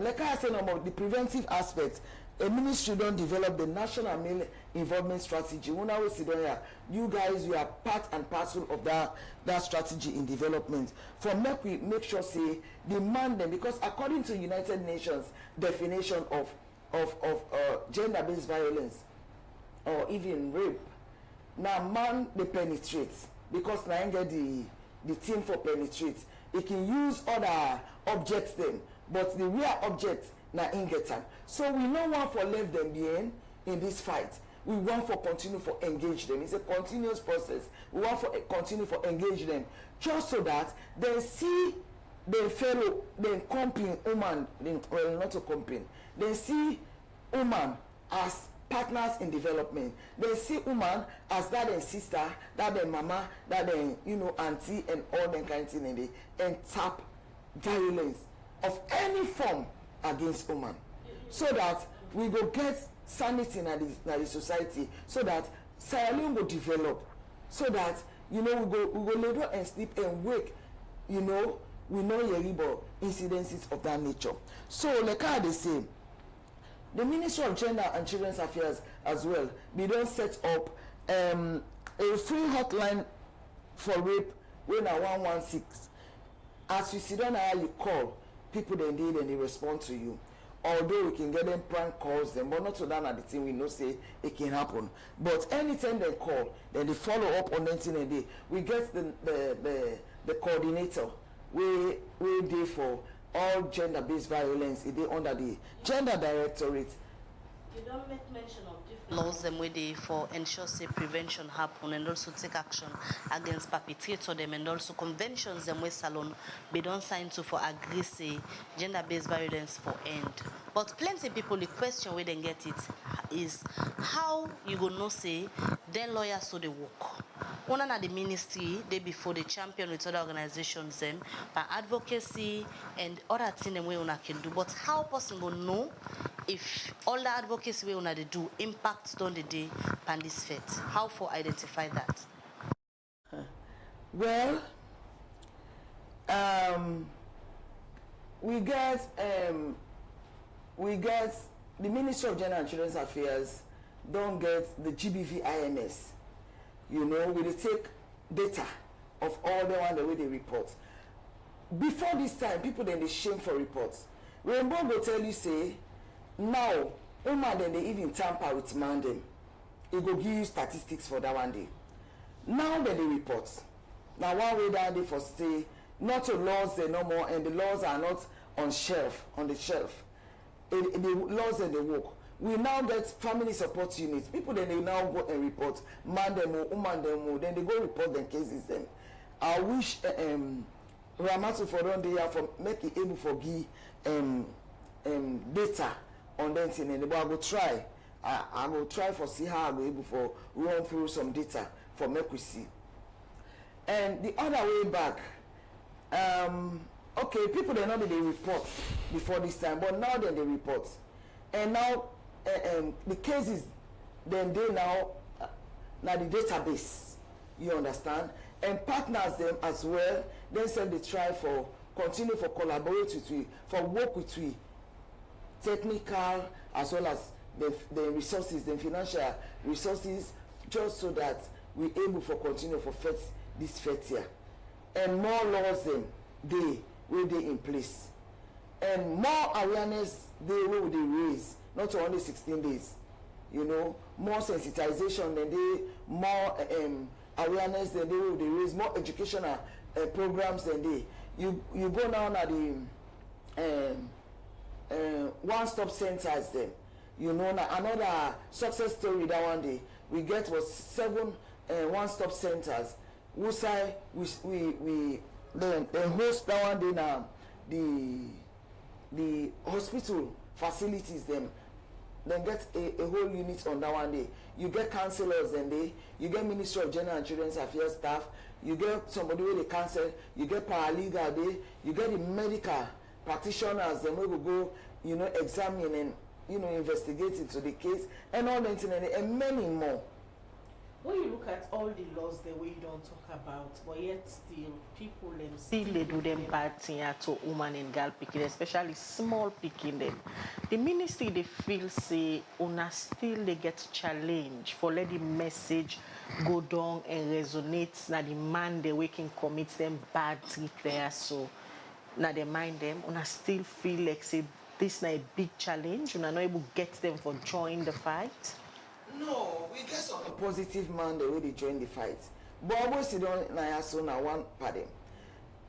Like I said about the preventive aspect, a ministry don't develop the national male involvement strategy. When I was sit down here, you guys, you are part and parcel of that strategy in development. For make sure say demand them, because according to United Nations definition of gender-based violence or even rape, now man they penetrates because now get the team for penetrate. It can use other objects them, but the real object na get them. So we no want for left them behind in this fight. We want for continue for engage them. It's a continuous process. We want for continue for engage them, just so that they see the fellow, then company woman, well not a company. They see woman as partners in development. They see woman as that and sister, that and mama, that and you know auntie and all that kind of thing, and tap violence of any form against woman, so that we go get sanity in the society, so that Sierra Leone will develop, so that you know we go lay down and sleep and wake, you know, we know yeribo incidences of that nature. So like I they say, the Ministry of Gender and Children's Affairs as well, they don't set up a free hotline for rape when I 116. As you sit down here, you call people they need and they respond to you. Although we can get them prank calls them, but not to that at the thing we know say it can happen. But anytime they call, then they follow up on that thing and they we get the coordinator we day for all gender-based violence. It is under the Gender Directorate. You don't make mention of different laws them where they for ensure say prevention happen and also take action against perpetrator them, and also conventions them where salon they don't sign to for agree say gender-based violence for end. But plenty people the question where they get it is how you go know say then lawyers so they work. One at the ministry, they before the champion with other organizations them, by advocacy and other things we can do. But how person go know if all the advocacy we they do impacts on the day and this fate? How for identify that? Well, we get the Ministry of Gender and Children's Affairs don't get the GBV IMS. You know, we take data of all the one the way they report. Before this time, people then they shame for reports. Rainbo will tell you say, now, woman then they even tamper with man them. It go give you statistics for that one day. Now that they report. Now one way that they for say, not to laws they no more, and the laws are not on the shelf. The laws that they work. We now get family support units. People then they now go and report man them or woman them or then they go report their cases them. I wish Ramatu for one day for make it able for give data on that thing, and I go try I will try for see how I'm able for run through some data for make we see. And the other way back, okay, people they not they report before this time, but now then they report, and now the cases then they now the database, you understand, and partners them as well. Then said they try for continue for collaborate with we, for work with we, technical as well as the resources, the financial resources, just so that we able for continue for this year, and more laws them they will they in place, and more awareness they will they raise, not only 16 days, you know, more sensitization than they, more awareness than they will they raise, more educational programs than they. You go now at the one-stop centers them, you know. Now another success story that one day we get was 7 one-stop centers. We say we then host that one day now the hospital facilities them. Then get a whole unit on that one day. You get counselors then they, you get Ministry of Gender and Children's Affairs staff, you get somebody with a counsel, you get paralegal day, you get the medical practitioners then we will go, you know, examine and, you know, investigate into the case and all that and many more. When you look at all the laws the way you don't talk about, but yet still people them still they do them bad thing to woman and girl picking, especially small picking them. The ministry they feel say una still they get challenged for let the message go down and resonate. Now the man they can commit them bad thing there, so now they mind them. Una still feel like say this na a big challenge. Una not able to get them for join the fight. No, we get some positive man the way they join the fight. But always sit down na so na one party.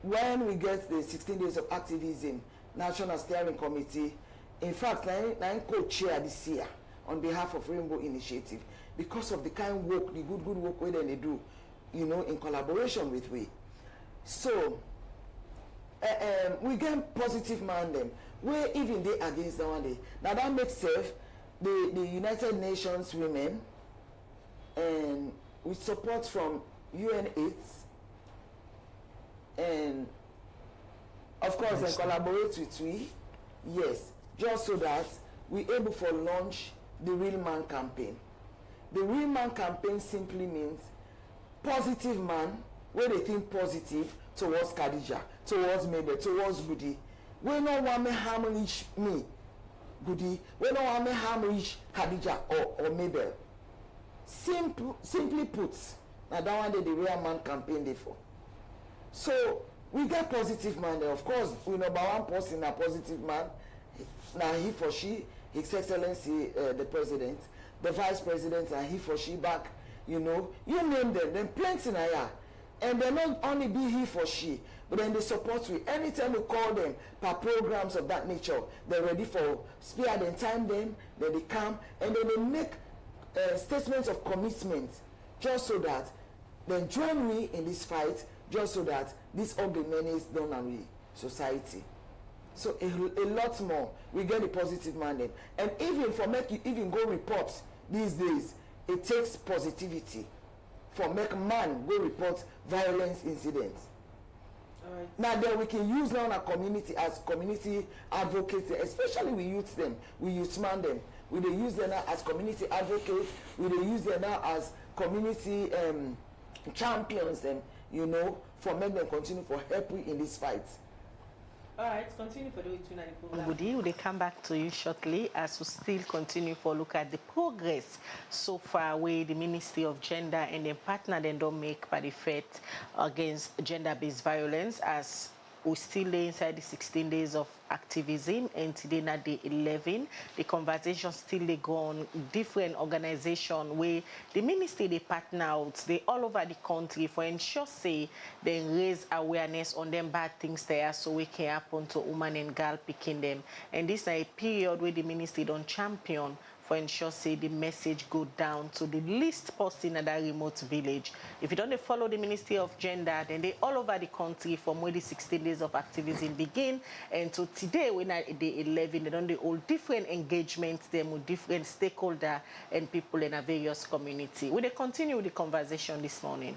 When we get the 16 days of activism, National Steering Committee, in fact, I'm co-chair this year on behalf of Rainbow Initiative because of the kind of work, the good work where they do, you know, in collaboration with we. So we get positive man them where even they against the one day. Now that makes sense. The United Nations Women, and with support from UNAIDS, and of course they collaborate with we, yes, just so that we able for launch the Real Man campaign. The Real Man campaign simply means positive man, where they think positive towards Khadija, towards Mabel, towards Goodie. We no want me harm me. Goodie, we don't want to harm reach Khadija or Mabel. Simply put, now that one day the Real Man campaign day for. So we get positive man there. Of course, we number one person a positive man. Now he for she, His Excellency the President, the Vice President, and he for she back. You know, you name them. Then plenty na ya. And they not only be he for she, but then they support we. Anytime we call them per programs of that nature, they're ready for spare them time then they come and then they make statements of commitment just so that then join me in this fight, just so that this ugly menace done on we society. So a lot more. We get the positive mandate. And even for make you even go report these days, it takes positivity. For make man go report violence incidents. Right. Now then we can use now our community as community advocates, especially we youth them, we youth man them. We they use them now as community advocates, we they use them now as community champions them, you know, for make them continue for help we in this fight. All right, continue for the program. Goodie, we'll come back to you shortly as we still continue for look at the progress so far where the Ministry of Gender and the partner then don't make by the fight against gender-based violence as we still inside the 16 days of activism, and today na day 11. The conversation still they go on different organizations where the ministry they partner out, they all over the country for ensure say they raise awareness on them bad things there so we can happen to woman and girl picking them. And this is a period where the ministry don't champion for ensure say the message go down to the least person in that remote village. If you don't follow the Ministry of Gender, then they all over the country from where the 16 days of activism begin. And so today, when I day 11, they don't do all different engagements them with different stakeholders and people in a various community. Will they continue with the conversation this morning?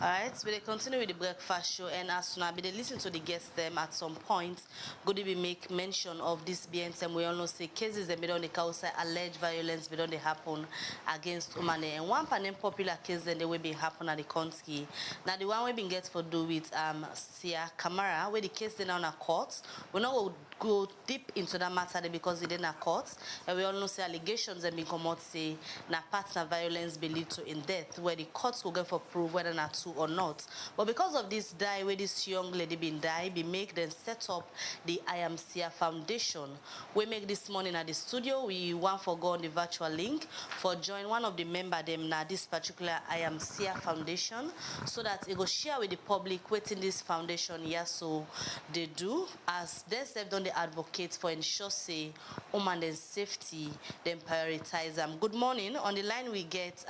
All right, so we continue with the breakfast show, and as soon as we listen to the guests them at some point, Goodie be make mention of this BNSM. We all know say cases that on the cause alleged violence don't they happen against women, and one popular case then they will be happen at the country. Now the one we been get for do with Sierra Camara, where the case then on a court. We not go deep into that matter because it in a court, and we all know say allegations have been come out say na partner violence be lead to in death, where the courts will go for prove whether not true or not. But because of this die where this young lady been die, we make them set up the IAMCA Foundation. We make this morning at the studio. We want for go on the virtual link for join one of the member them now this particular IAMCA Foundation, so that it go share with the public waiting this foundation here so they do as they self done the advocate for ensure say woman and safety then prioritize them. Good morning. On the line we get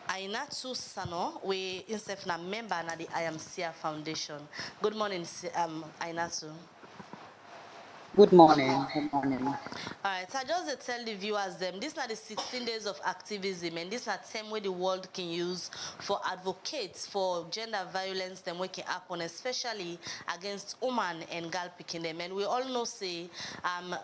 Ainatu Sano, we insef na member na the IAMCA Foundation. Good morning, Ainatu. Good morning. Good morning. All right, so I just tell the viewers them these are the 16 days of activism, and these are time where the world can use for advocates for gender violence them we can happen, especially against women and girl picking them. And we all know say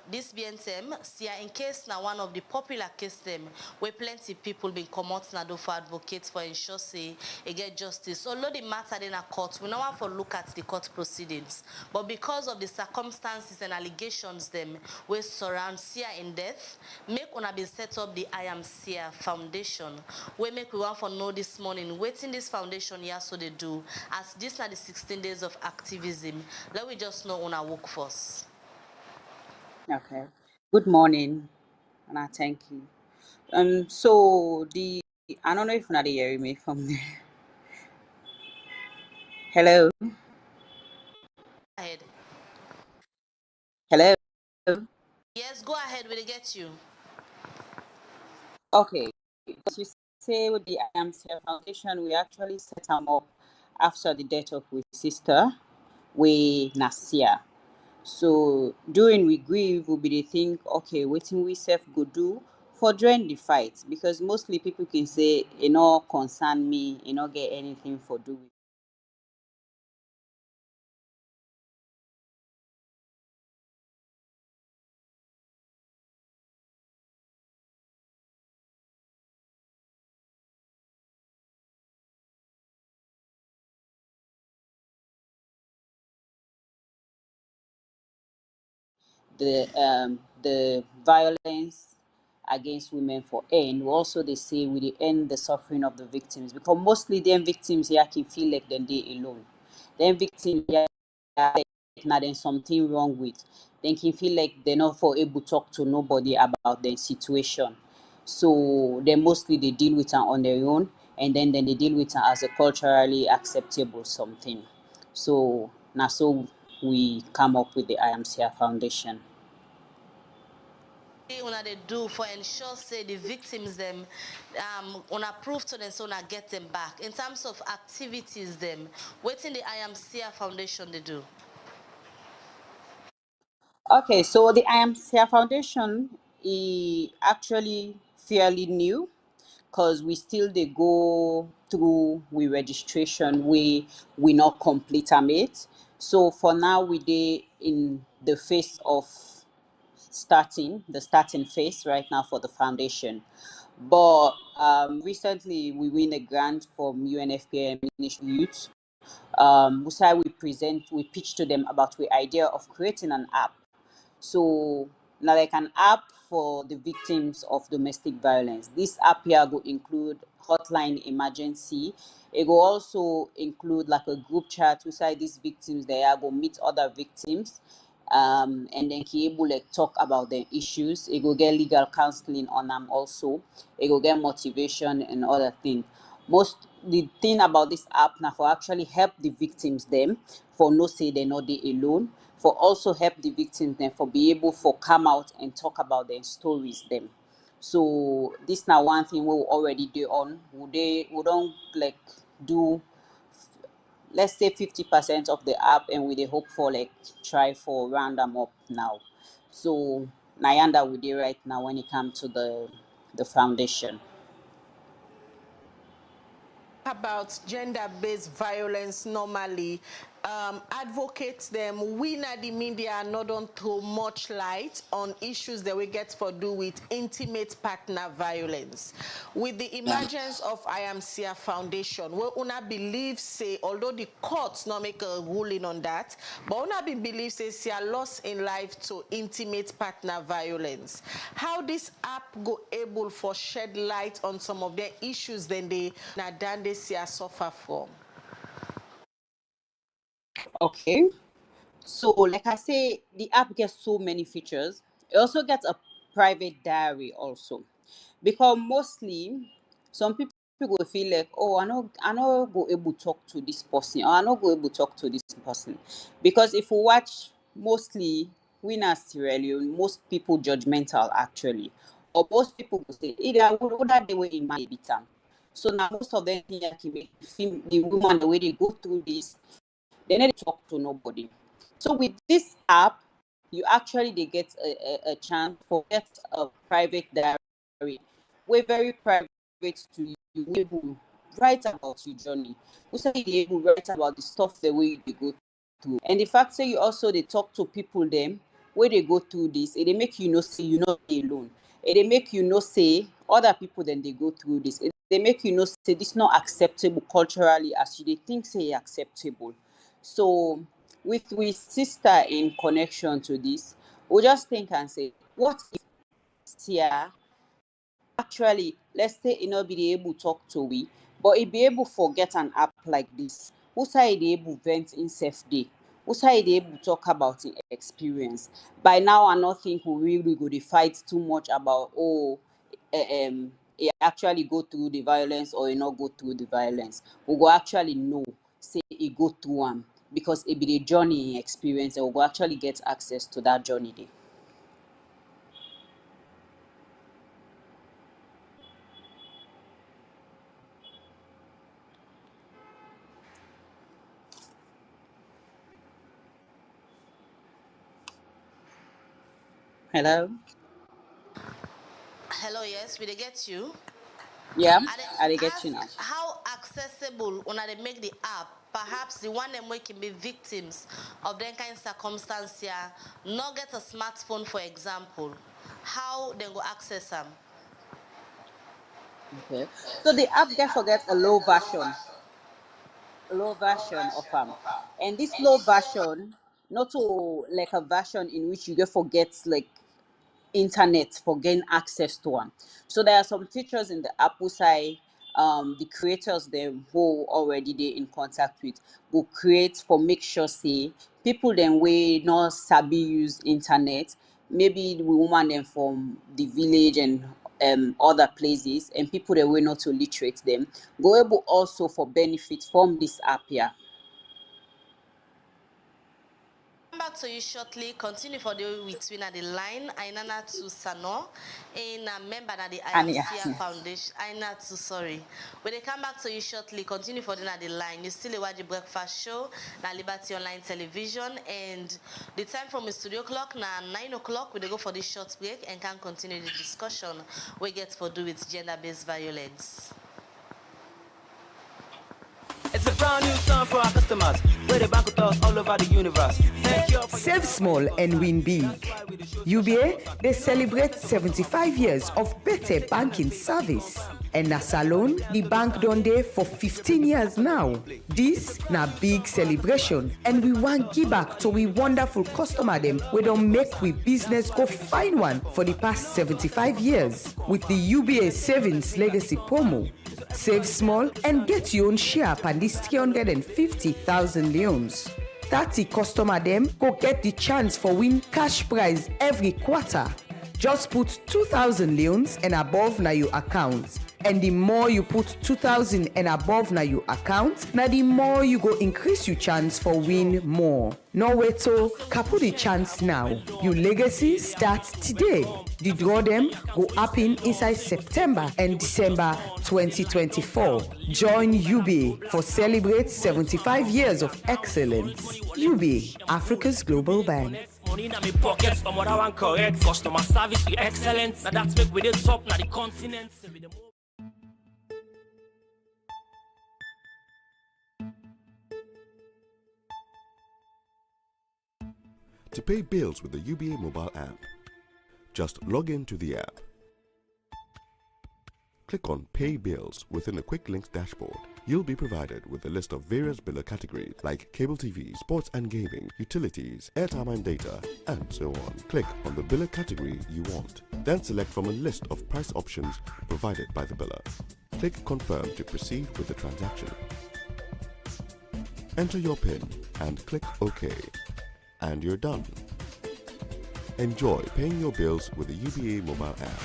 this BNSM, see in case now one of the popular case them where plenty people been come out now do for advocates for ensure say they get justice. Although the matter in a court, we no want for look at the court proceedings, but because of the circumstances and allegations them we surround Sia in death, make una be set up the IAMCA Foundation. We make we want for know this morning waiting this foundation here so they do as these are the 16 days of activism. Let we just know on our workforce. Okay. Good morning, and I thank you. So I don't know if you're not hearing me from there. Hello. Ahead. Hello. Yes, go ahead. We'll get you. Okay. As you say with the IAMCA Foundation, we actually set them up after the death of our sister, we Nasia. So during we grieve, we be think, okay, waiting we self go do for join the fight, because mostly people can say it no concern me, it no get anything for do with. The violence against women for end. Also, they say we will end the suffering of the victims, because mostly them victims here can feel like they alone. Them victims here like now there's something wrong with. They can feel like they're not for able to talk to nobody about their situation. So they mostly they deal with it on their own, and then they deal with it as a culturally acceptable something. So now so we come up with the IAMCA Foundation. Una they do for ensure say the victims them una prove to them so una get them back in terms of activities them waiting the IAMCA Foundation they do. Okay, so the IAMCA Foundation is actually fairly new, because we still they go through we registration, we not complete it. So for now we they in the phase of the starting phase right now for the foundation. But recently we win a grant from UNFPA Ministry of Youth. We pitched to them about the idea of creating an app. So now like an app for the victims of domestic violence. This app here will include hotline emergency. It will also include like a group chat beside these victims. They are go meet other victims, and then be able to talk about their issues. It will get legal counseling on them also. It will get motivation and other things. The thing about this app now for actually help the victims them for no say they're not they alone, for also help the victims them for be able for come out and talk about their stories them. So this now one thing we already do on. We don't like do, let's say 50% of the app, and we dey hope for like try for round them up now. So Nayanda we do right now when it comes to the foundation. About gender-based violence normally, advocates them, we na the media not don't throw much light on issues that we get for do with intimate partner violence. With the emergence of I Am Sia Foundation, we una believe say, although the courts not make a ruling on that, but una believe say Sia loss in life to intimate partner violence. How this app go able for shed light on some of their issues then they na dan they Sia suffer from? Okay. So, like I say, the app gets so many features. It also gets a private diary also, because mostly some people will feel like, oh, I know go able to talk to this person, or I know go able to talk to this person, because if we watch mostly we na Sierra Leone, most people judgmental actually, or most people will say either that they were in my time. So now most of them think like the woman the way they go through this, they need to talk to nobody. So with this app, you actually they get a chance for get a private diary. We're very private to you. We able write about your journey. We say they able write about the stuff the way they go through. And the fact say you also they talk to people them where they go through this, they make you know say you're not alone. They make you know say other people then they go through this. They make you know say this not acceptable culturally as you they think say acceptable. So with sister in connection to this, we just think and say, what if Sia actually, let's say it not be able to talk to we, but it be able to forget an app like this. Who's able to vent in self day? Who's able to talk about in experience? By now, I not think we really go to fight too much about it actually go through the violence or it not go through the violence. We go actually know, say it go through one because it be the journey experience, and we go actually get access to that journey day. Hello? Hello, yes, we dey get you. Yeah, I I dey get you now. ask how accessible una dey make the app, perhaps the one them wey can be victims of them kind of circumstance here, not get a smartphone, for example. How they go access them? Okay. So the app get forget a low version of and this low version not to like a version in which you get forget like internet for gain access to one. So there are some features in the app which the creators them who already they in contact with will create for make sure say people then way not sabi use internet, maybe the woman them from the village and other places, and people that were not to literate them go able also for benefit from this app here. Come back to you shortly. Continue for the between at the line. Ainana to Sano, in a member of the IMCA Foundation. Aina to sorry. When they come back to you shortly, continue for the line. You still watch the breakfast show, na Liberty Online Television, and the time from the studio clock now 9 o'clock. We go for this short break and can continue the discussion we get for do with gender-based violence. It's a brand new song for our customers, where the bank with us all over the universe. Save small and win big. UBA, they celebrate 75 years of better banking service. And na Salon, the bank done there for 15 years now. This na big celebration, and we want give back to we wonderful customer them. We don't make we business go find one for the past 75 years with the UBA Savings Legacy promo. Save small and get your own share on this 350,000 loans. 30 customer them go get the chance for win cash prize every quarter. Just put 2,000 leones and above na your account. And the more you put 2,000 and above na your account, na the more you go increase your chance for win more. No wait to kapu the chance now. Your legacy starts today. The draw them go happen inside September and December 2024. Join UBA for celebrate 75 years of excellence. UBA, Africa's global bank. Money in my pockets, from what I want correct. Customer service with excellence. Now that's make with the top, now the continent. To pay bills with the UBA mobile app, just log into the app. Click on Pay Bills within the Quick Links dashboard. You'll be provided with a list of various biller categories like cable TV, sports and gaming, utilities, airtime and data, and so on. Click on the biller category you want. Then select from a list of price options provided by the biller. Click Confirm to proceed with the transaction. Enter your PIN and click OK. And you're done. Enjoy paying your bills with the UBA mobile app.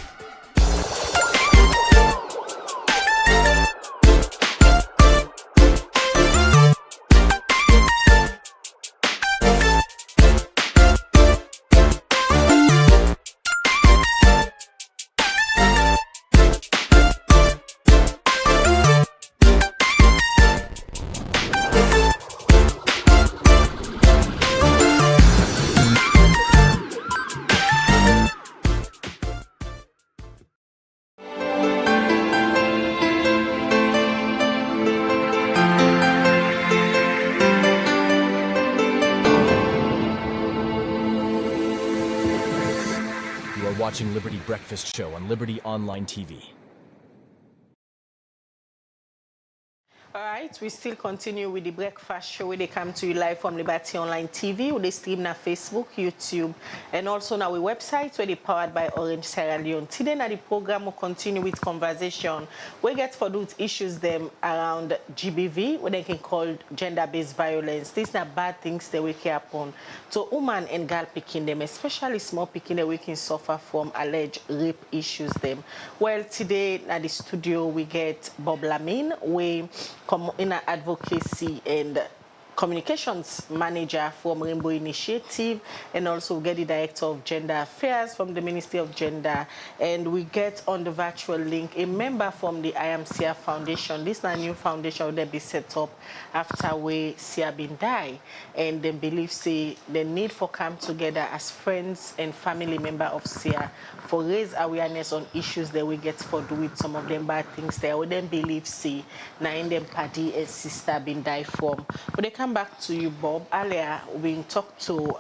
Watching Liberty Breakfast Show on Liberty Online TV. All right, we still continue with the breakfast show where they come to you live from Liberty Online TV, where they stream on Facebook, YouTube, and also on our website where they powered by Orange Sierra Leone. Today, now the program will continue with conversation. We get for those issues them around GBV, what they can call gender-based violence. These are bad things that we care upon to women and girl picking them, especially small picking that we can suffer from alleged rape issues them. Well, today at the studio we get Bob Lamin, we come in an advocacy and communications manager from Rainbo Initiative, and also we get the director of gender affairs from the Ministry of Gender, and we get on the virtual link a member from the I Am Sia Foundation. This is a new foundation that be set up after we Sia been die, and they believe say the need for come together as friends and family member of Sia for raise awareness on issues that we get for do with some of them bad things that we then believe see now in them party and sister been die from. But they come back to you, Bob. Earlier, we talked to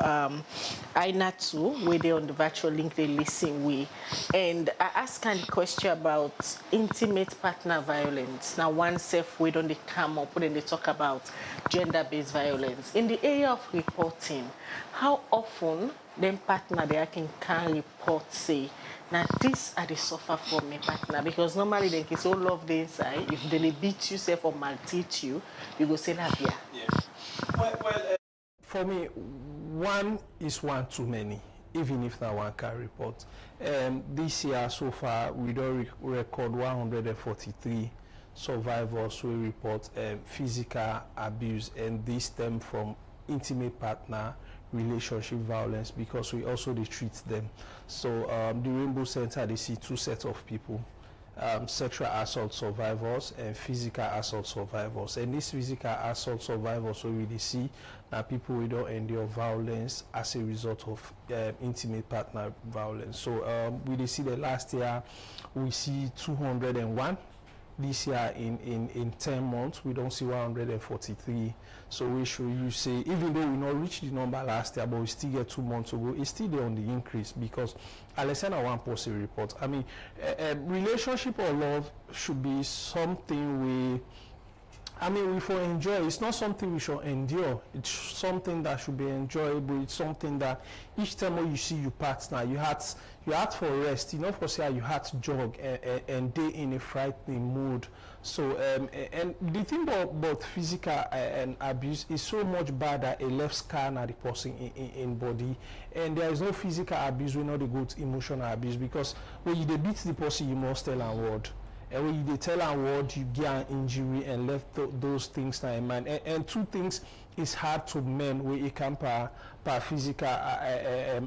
Aina too, where they on the virtual link they listen we, and I asked a question about intimate partner violence. Now, one self we don't they come up when they talk about gender-based violence in the area of reporting. How often them partner they can report say now this are the suffer from my partner, because normally they can all love the inside. If they beat you, say or maltreat you, you go say that yeah. Yes. For me, one is one too many, even if that one can report. This year so far, we don't record 143 survivors who report physical abuse, and this stem from intimate partner relationship violence, because we also treat them. So the Rainbow Center, they see two sets of people. Sexual assault survivors and physical assault survivors, and these physical assault survivors we really see people who don't endure violence as a result of intimate partner violence. So we see that last year we see 201. This year in 10 months we don't see 143. So we should you say, even though we not reach the number last year, but we still get 2 months ago, it's still there on the increase, because Alessandra one post a report. I mean, relationship or love should be something I mean, we should enjoy. It's not something we should endure. It's something that should be enjoyable. It's something that each time when you see your partner, you had for rest. You know, for say you had to jog and they in a frightening mood. So and the thing about physical and abuse is so much bad that it left scar na the person in body, and there is no physical abuse. We know the good emotional abuse, because when you beat the person, you must tell and word. And when you tell a word, you get an injury and left those things now in mind. And two things is hard to men where it can per physical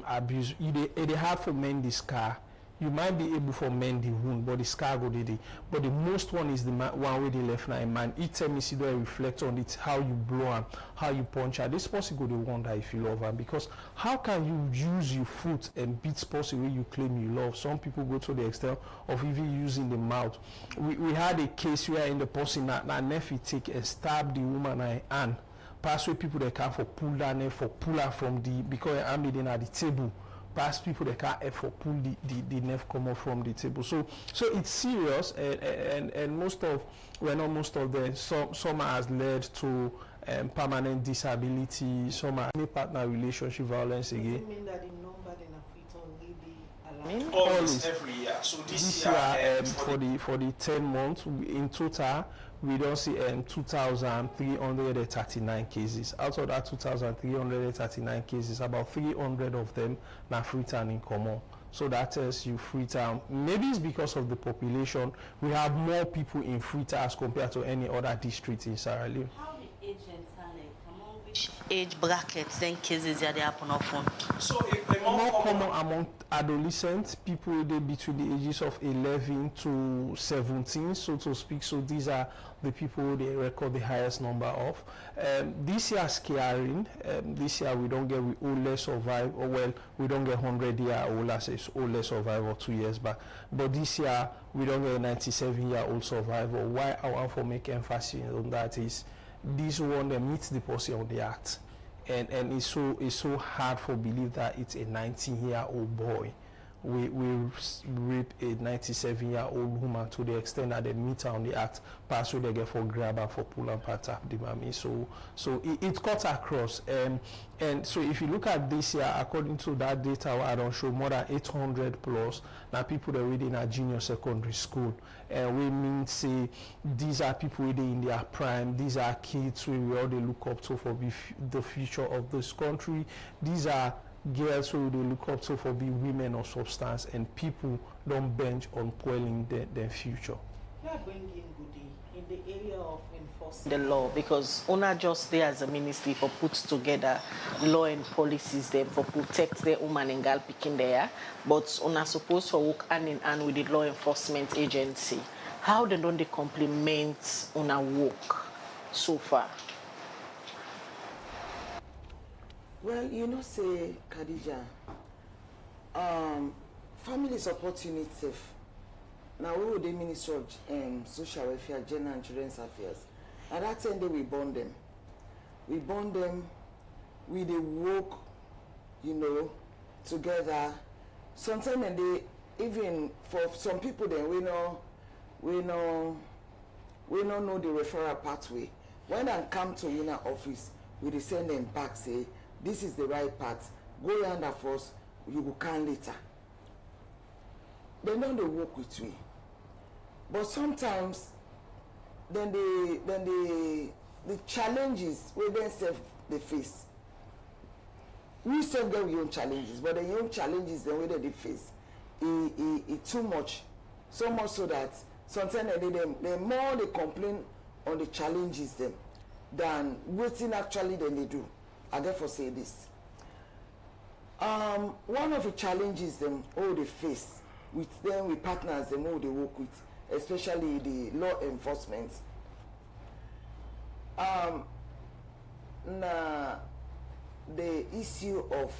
abuse. It hard for men the scar. You might be able for men the wound, but the scar go the. But the most one is the one where they left now in mind. Each time you see that reflect on it, how you blow and how you punch her. This person go the wonder if you love her, because how can you use your foot and beat person where you claim you love? Some people go to the extent of even using the mouth. We had a case where in the person that nephew take and stab the woman hand. Pass where people that can for pull that neck for pull her from the, because I'm eating at the table. Past people that can't ever pull the nerve come off from the table. So it's serious, and most of them, some has led to permanent disability, some are partner relationship violence again. Does it mean that the number then affect on lady Always every year. So this year for the 10 months in total, we don't see 2,339 cases. Out of that 2,339 cases, about 300 of them are Freetown in common. So that tells you Freetown. Maybe it's because of the population. We have more people in Freetown as compared to any other district in Sierra Leone. How the agents are like, among which age brackets then cases that they happen often? So more common among adolescents, people between the ages of 11 to 17, so to speak. So these are the people they record the highest number of. This year scaring. This year we don't get oldest survive, or well, we don't get 100-year-old as oldest survivor 2 years back. But this year we don't get a 97-year-old survivor. Why I want to make emphasis on that is this one that meets the person on the act. And it's so hard for believe that it's a 19-year-old boy. We rape a 97-year-old woman to the extent that they meet her on the act, pass what they get for grab her, for pull and pat up the mommy. So it cuts across. And so if you look at this year, according to that data, I don't show more than 800 plus now people that are reading at junior secondary school. And we mean say these are people reading in their prime. These are kids we all they look up to for the future of this country. These are girls who they look up to for being women of substance, and people don't bench on spoiling their future. You are bringing Goodie in the area of enforcing the law, because una just there as a ministry for put together law and policies them for protect the woman and girl picking there, but una supposed to work hand in hand with the law enforcement agency. How don't they complement una work so far? Well, you know, say, Khadija, family support unit safe. Now, we were the Ministry of Social Welfare, Gender and Children's Affairs. At that time, we bond them. We bond them with the work, you know, together. Sometimes, and they, even for some people, then we know the referral pathway. When they come to our office, we send them back, say, this is the right path. Go yonder first, you will come later. They don't work with me. But sometimes then the challenges we then they face. We self get your own challenges, but the young challenges then whether they face it's too much. So much so that sometimes they more they complain on the challenges them than waiting actually than they do. I therefore say this. One of the challenges them all they face with them, with partners them all they work with, especially the law enforcement. The issue of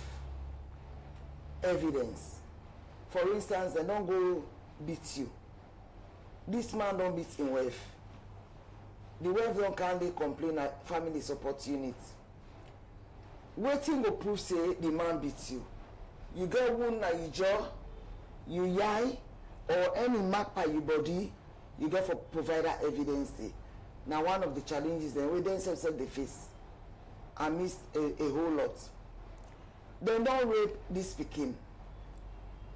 evidence. For instance, they don't go beat you. This man don't beat his wife. The wife don't kindly complain at family support unit. Waiting to prove say the man beats you. You get wound na your jaw, you yai, or any mark by your body, you get for provider evidence day. Now one of the challenges then we then set the face amidst a whole lot. They don't rape this Pekin.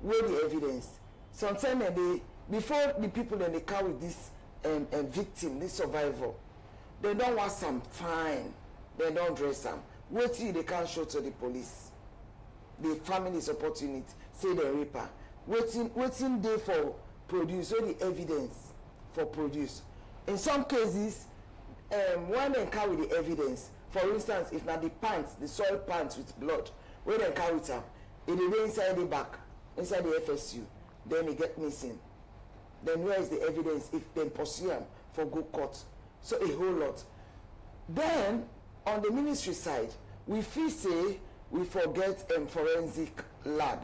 Where the evidence? Sometimes they before the people then they come with this victim, this survivor, they don't want some fine. They don't dress them. Wait till they can't show to the police. The family's opportunity say the raper. Waiting day for produce, so the evidence for produce. In some cases, when they carry the evidence, for instance, if now the pants, the soil pants with blood, when they carry it up, it is inside the back, inside the FSU, then they get missing. Then where is the evidence if they pursue them for good court? So a whole lot. Then on the ministry side, we feel say we forget forensic lab.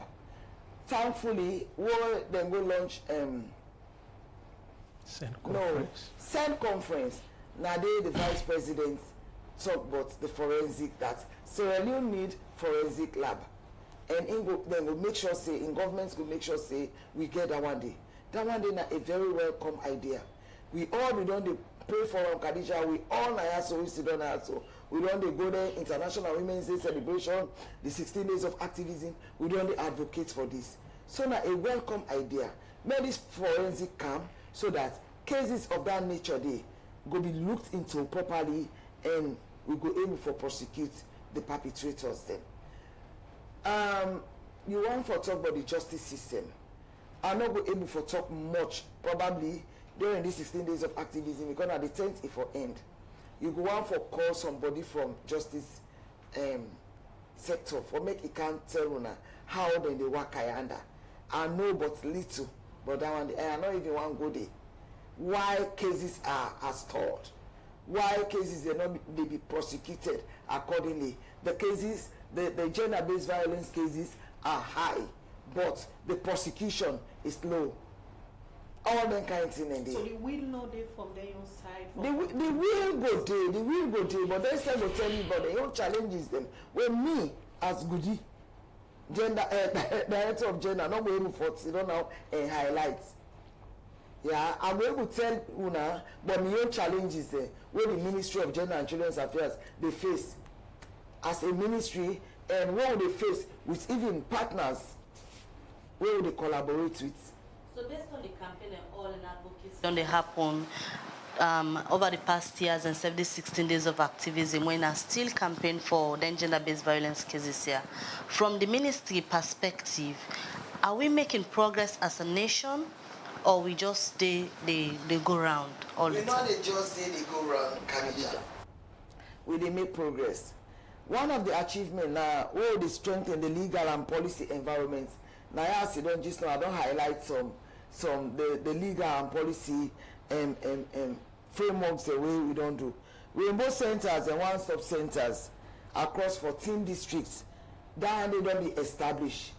Thankfully, we'll then go launch Send conference. Now the vice president talk about the forensic that Sierra Leone need forensic lab. And then we'll make sure say in governments will make sure say we get that one day. That one day na a very welcome idea. We don't pray for Khadija, we all na so we sit down so we don't go there International Women's Day celebration, the 16 days of activism, we don't advocate for this. So now a welcome idea. Make this forensic camp so that cases of that nature they go be looked into properly and we go aim for prosecute the perpetrators then. You want for talk about the justice system. I'm not going able to talk much probably during these 16 days of activism because at the 10th it for end. You go want for call somebody from justice sector for make it can't tell una how then they work under. I know but little, but that one I not even want go there. Why cases are stalled? Why cases they be prosecuted accordingly? The cases, the gender-based violence cases are high, but the prosecution is low. All that kind of thing. So the will not there from their own side. The will go there, but they say go tell you about the own challenges them. When me as Goodie, director of gender, not going able to sit down now and highlight. Yeah, I'm able to tell Una, but my own challenges there, where the Ministry of Gender and Children's Affairs they face as a ministry, and what will they face with even partners, where will they collaborate with? So based on the campaign and all in advocacy, don't they happen over the past years and 16 days of activism when I still campaign for the gender-based violence cases here. From the ministry perspective, are we making progress as a nation? Or we just they go round all the time? We know they just they go round, Canada. We they make progress. One of the achievements now, they strengthen the legal and policy environment. Now as you don't just know, I don't highlight some the legal and policy frameworks the way we don't do. Rainbo centers and one-stop centers across 14 districts, that they don't be established.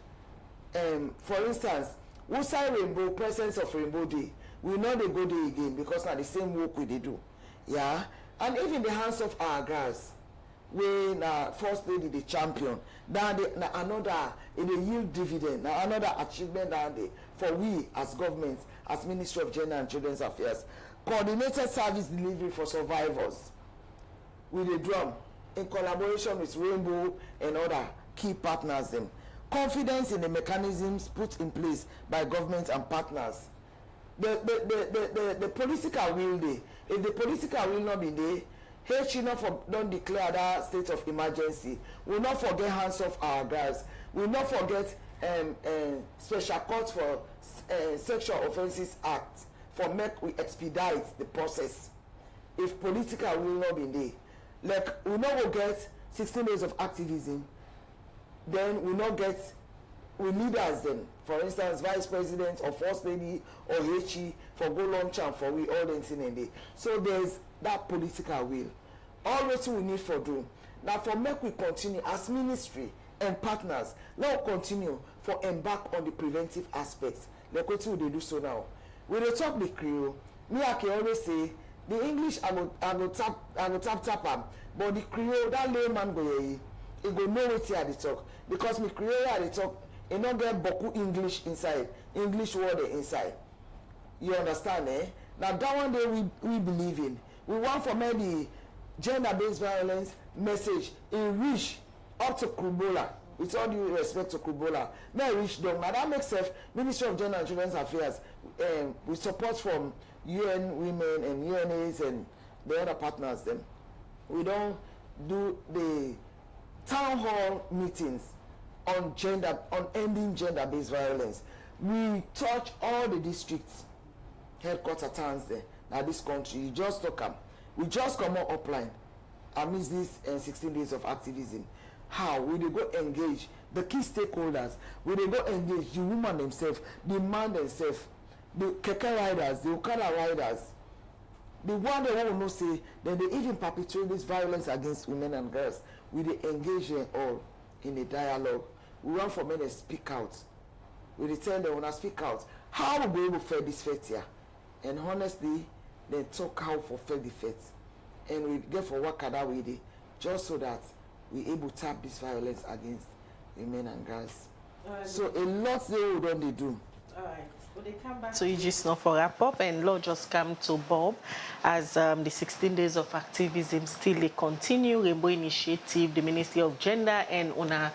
For instance, we say Rainbo, presence of Rainbo Day. We know they go there again because now the same work we they do. Yeah? And even the hands of our guys, when first lady the champion, now another in the yield dividend, now another achievement down there for we as government, as Ministry of Gender and Children's Affairs. Coordinated service delivery for survivors with a drum in collaboration with Rainbo and other key partners them. Confidence in the mechanisms put in place by government and partners. The political will there. If the political will not be there, don't declare that state of emergency. We'll not forget hands off our guys. We'll not forget special court for Sexual Offences Act for make we expedite the process. If political will not be there, like we not will get 16 days of activism. Then we not get we leaders then, for instance, vice president or first lady or HE for go launch and for we all the thing in there. So there's that political will. All what we need for do. Now for make we continue as ministry and partners, now continue for embark on the preventive aspects. Like what we do so now. When they talk the Creole, me I can always say the English I go tap them, but the Creole that layman go here. It go know what they talk because me Creole they talk. It not get beaucoup English inside, English word inside. You understand, eh? Now that one day we believe in. We want for the gender-based violence message in reach up to Kubola. With all due respect to Kubola, may reach them. Now that makes sense. Ministry of Gender and Children's Affairs, with support from UN Women and UNAs and the other partners, them. We don't do the town hall meetings on ending gender-based violence. We touch all the districts, headquarter towns there. Now this country, you just talk them. We just come on upline amidst these 16 days of activism. How will they go engage the key stakeholders? Will they go engage the woman themselves, the man themselves, the keke riders, the okada riders, the one they want to know say that they even perpetrate this violence against women and girls? Will they engage them all in a dialogue? We want for men to speak out. Will they tell them when I speak out how will we able to fight this fight here? And honestly, they talk how for fight the fight, and we get for work that way just so that we able to tap this violence against women and girls. So a lot they don't do. All right. Well, they come back. So you just know for wrap up, and Lord just come to Bob as the 16 days of activism still they continue. Rainbow Initiative, the Ministry of Gender, and UNA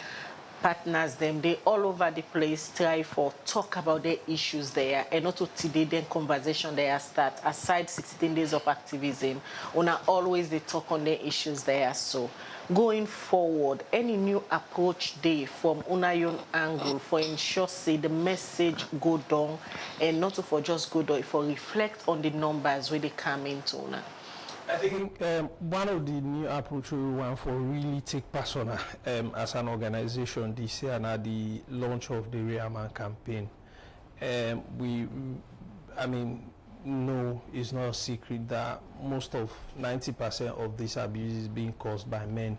partners them they all over the place try for talk about their issues there, and not to today then conversation there start aside 16 days of activism. UNA always they talk on their issues there. So going forward, any new approach day from Unayon angle for ensure say the message go down and not to for just go down, for reflect on the numbers where they come into Una? I think one of the new approaches we want for really take personal as an organization this year and at the launch of the Reaman campaign. No, it's not a secret that most of 90% of this abuse is being caused by men.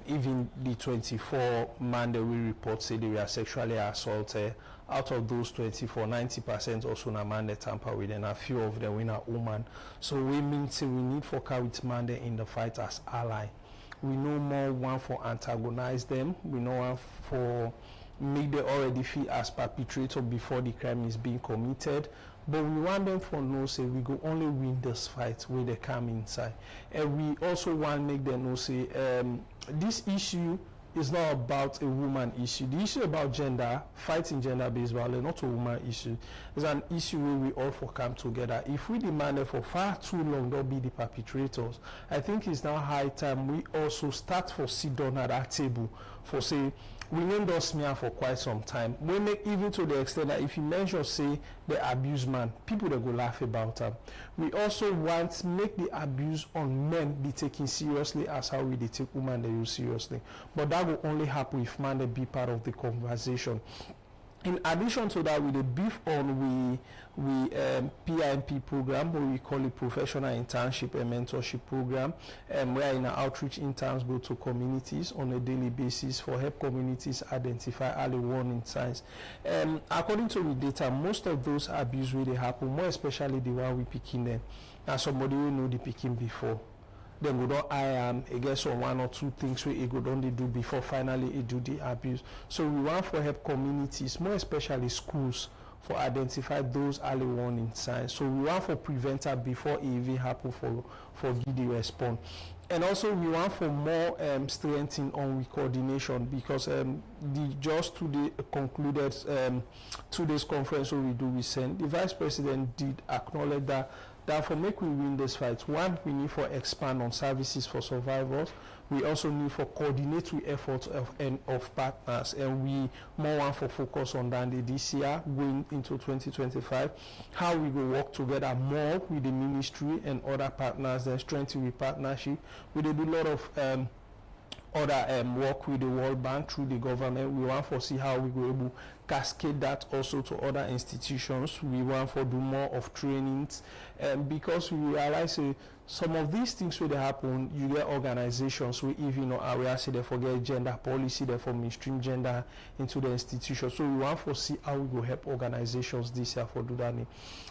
Even the 24 men that we report say they were sexually assaulted. Out of those 24, 90% also na man they tamper with, and a few of them were a woman. So we mean say we need for carry with man in the fight as ally. We know more one for antagonize them. We know one for make them already feel as perpetrator before the crime is being committed. But we want them for know say we go only win this fight when they come inside. And we also want to make them know say this issue is not about a woman issue. The issue about gender, fighting gender-based violence, not a woman issue. It's an issue where we all for come together. If we demanded for far too long, they'll be the perpetrators. I think it's now high time we also start for sit down at that table for say, we named us smear for quite some time. We make even to the extent that if you mention say the abuse man, people that go laugh about them. We also want to make the abuse on men be taken seriously as how we take women they use seriously. But that will only happen if man they be part of the conversation. In addition to that, with the beef on we PIMP program, where we call it professional internship and mentorship program, where in our outreach interns go to communities on a daily basis for help communities identify early warning signs. According to the data, most of those abuse really happen, more especially the one we picking them, and somebody will know the picking before. Then we don't against on one or two things we go only do before finally it do the abuse. So we want for help communities, more especially schools, for identify those early warning signs. So we want for preventer before it even happen for Goodie response. And also we want for more strengthening on coordination, because the just today concluded 2 days conference we do we send, the Vice President did acknowledge that for make we win this fight, one, we need for expand on services for survivors. We also need for coordinate with efforts of partners, and we more want for focus on that this year going into 2025. How we will work together more with the ministry and other partners, then strengthen the partnership. We do a lot of other work with the World Bank through the government. We want to see how we go able cascade that also to other institutions. We want to do more of trainings, because we realize some of these things will happen. You get organizations we even know area say they forget gender policy, they for mainstream gender into the institution. So we want to see how we go help organizations this year for do that.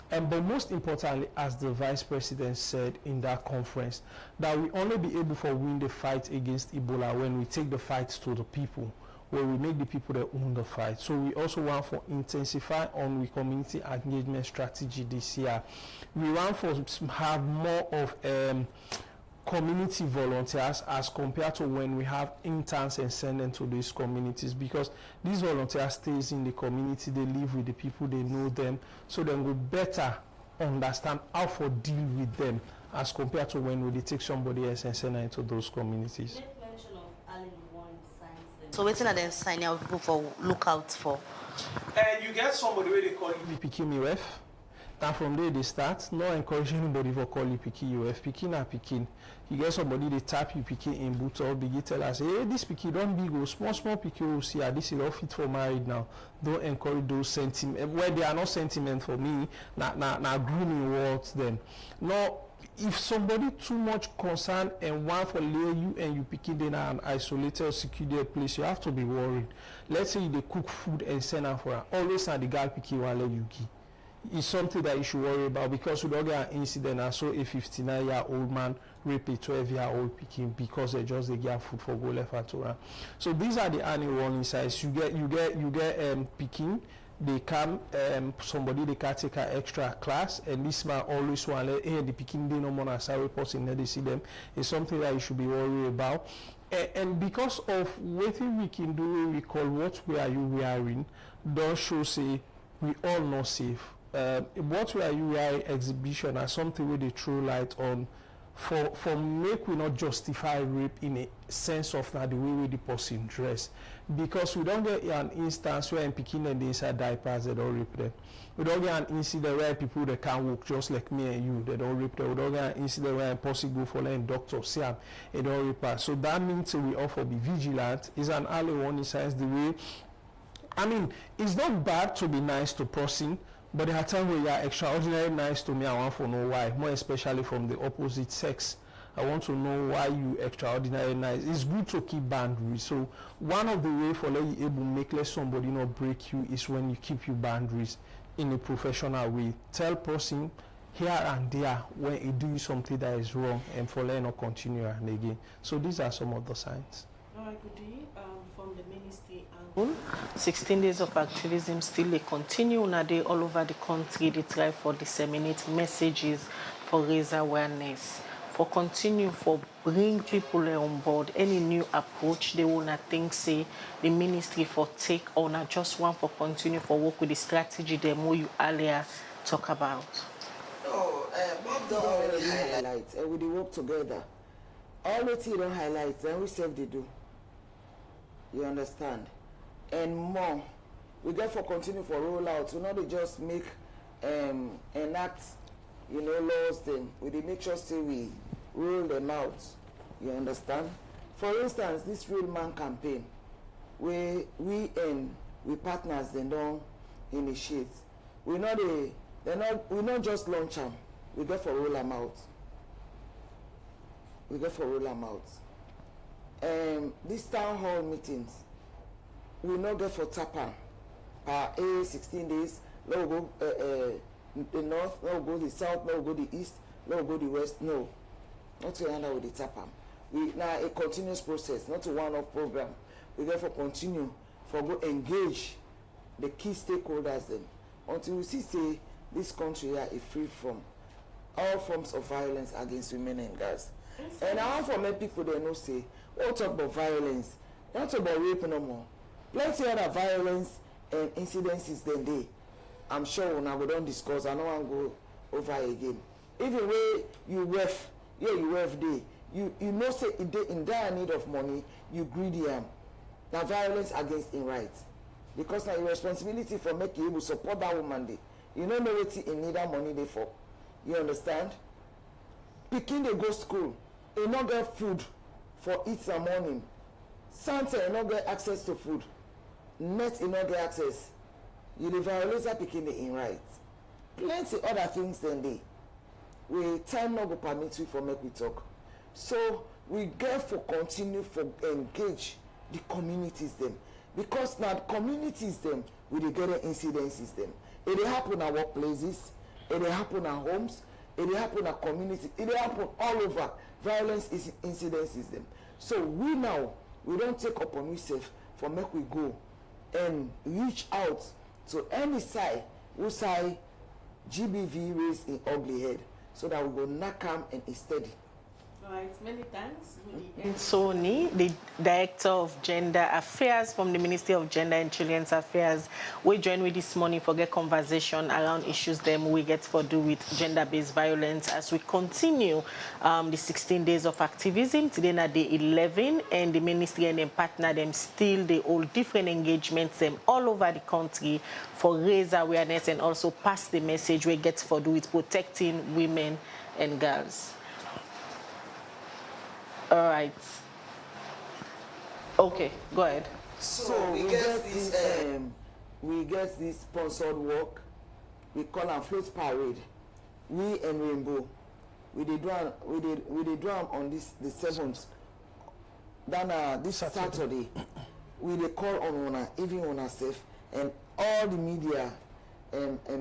But most importantly, as the Vice President said in that conference, that we only be able to win the fight against Ebola when we take the fight to the people. where we make the people that own the fight. So we also want for intensify on we community engagement strategy this year. We want for have more of community volunteers as compared to when we have interns and send them to these communities, because these volunteers stays in the community, they live with the people, they know them, so they will better understand how to deal with them as compared to when we take somebody else and send them into those communities. So waiting at the sign out people for look out for. And you get somebody where they call you Pikin UF. And from there they start, not encourage anybody for call you Pikin UF, Pikin or Pikin. You get somebody they tap you Pikin in boot or begin tell us, hey, this Pikin don't big go small Pikin will see, this is all fit for married now. Don't encourage those sentiments where they are not sentiment for me, not grooming words them. No, if somebody too much concerned and want for lay you and you Pikin in an isolated or secluded place, you have to be worried. Let's say they cook food and send them for her. Always at the girl Pikin while you give. It's something that you should worry about, because we don't get an incident. I saw a 59-year-old man rape a 12-year-old Pikin because they just they get food for go left and to right. So these are the annual warning signs. You get Pikin. They come somebody they can take an extra class, and this man always want hey the Pikin they no more as a report in there they see them. It's something that you should be worried about. And because of what we can do, we call what we are you wearing, don't show say we all not safe. What we are UI exhibition are something where they throw light on for make we not justify rape in a sense of now the way the person dress, because we don't get an instance where in Pikin and the inside diapers they don't rape them. We don't get an incident where people that can't walk just like me and you they don't rape them. We don't get an incident where impossible for letting doctor see them they don't rape us. So that means we offer be vigilant. Is an early warning signs the way. I mean, it's not bad to be nice to person, but there are times where you are extraordinarily nice to me. I want to know why, more especially from the opposite sex. I want to know why you extraordinarily nice. It's good to keep boundaries. So one of the ways for let you able to make let somebody not break you is when you keep your boundaries in a professional way. Tell person here and there when you do something that is wrong, and for let not continue and again. So these are some of the signs. All right, Goodie, from the ministry angle, 16 days of activism still they continue now they all over the country. They try for disseminate messages, for raise awareness, for continue for bring people on board. Any new approach they wanna think say the ministry for take on, not just one for continue for work with the strategy they more you earlier talk about. No, Bob don't already highlight, and we work together. All the things don't highlight, then we self they do. You understand? And more, we therefore continue for rollout. We not just make enact, laws. Then we make sure say we roll them out. You understand? For instance, this Real Man campaign, we partners they don't initiate. We not just launch them. We get for roll them out. These town hall meetings, we not get for tapan. 16 days, now we go the north, now we go the south, now we go the east, now we go the west. No, not to end with the tapan. We now a continuous process, not a one-off program. We therefore continue for go engage the key stakeholders then until we see say this country here is free from all forms of violence against women and girls. And I want for many people they know say, we don't talk about violence, we don't talk about rape no more. Plenty other violence and incidences than they. I'm sure now we don't discuss, I don't want to go over again. Even where you ref day, you know say in dire need of money, you greedy now violence against in rights. Because now your responsibility for making you support that woman day. You don't know what in need that money they for. You understand? Pikin they go school, they not get food for eat some morning. Santa they not get access to food. Net they not get access. You the violate that Pikin they in right. Plenty other things than they. We time not go permit we for make we talk. So we get for continue for engage the communities them. Because now the communities them we dey get incidences them. It dey happen at workplaces, it dey happen at homes, it dey happen at community, it dey happen all over. Violence is incidences them. So we now we don't take upon ourselves for make we go and reach out to any side who side GBV raise in ugly head so that we go knock am and e steady. All right, many thanks. And Sowonie, the Director of Gender Affairs from the Ministry of Gender and Children's Affairs, we join with this morning for get conversation around issues them we get for do with gender-based violence as we continue the 16 days of activism. Today na day 11, and the ministry and them partner them still they all different engagements them all over the country for raise awareness and also pass the message we get for do with protecting women and girls. All right. Okay, go ahead. So we get this sponsored work. We call am float parade. We and Rainbo. We did do am on this the 7th. Then this Saturday, we dey call on una, even una safe, and all the media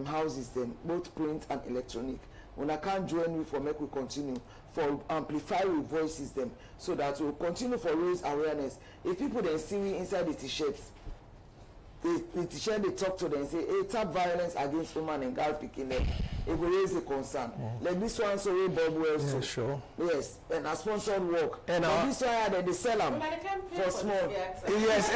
houses them, both print and electronic. Una can't join me for make we continue for amplify we voices them so that we'll continue for raise awareness. If people then see me inside the t-shirts, the t-shirt they talk to them say, hey, tap violence against women and girl picking them. It will raise a concern. Like this one, so we Bob well, so sure. Yes, and a sponsored work. And this one, they sell them for small. Yes,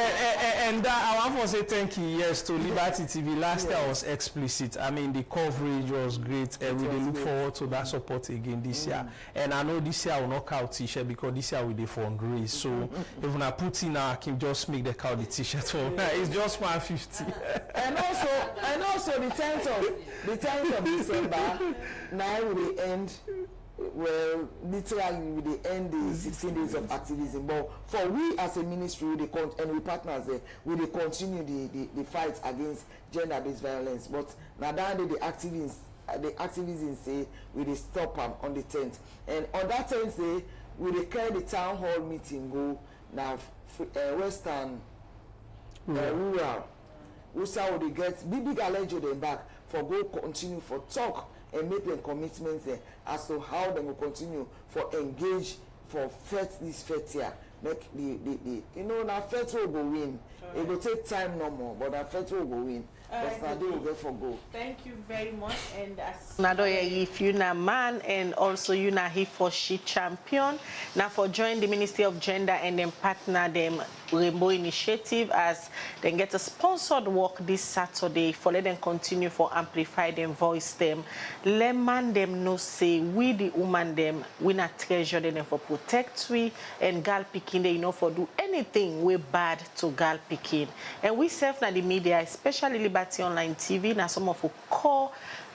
and I want to say thank you, yes, to Liberty TV. Last year was explicit. I mean, the coverage was great, and we look forward to that support again this year. And I know this year will not count t-shirt because this year we did fundraise. So if I put in, I can just make the count the t-shirt for. It's just 150. and also the 10th of December. Now we will end. Well, literally we will end the 16 days of activism. But for we as a ministry, and we partners there, we will continue the fight against gender-based violence. But now that the activists say we will stop them on the 10th. And on that 10th day, we will carry the town hall meeting go now Western rural. USA will get big allege them back for go continue for talk and make them commitments there as to how they will continue for engage for this year. Make the now FET will go win. Right. It will take time no more, but the FET will go win. But they will go for go. Thank you very much. And as Nadoya, if you're a man and also you're a he for she champion, now for join the Ministry of Gender and then partner them Rainbow Initiative as they get a sponsored work this Saturday for let them continue for amplify them, voice them, let man them know say we the woman them we not treasure them for protect we and girl picking they for do anything we bad to girl picking. And we serve na the media, especially Liberty Online TV, na some of our core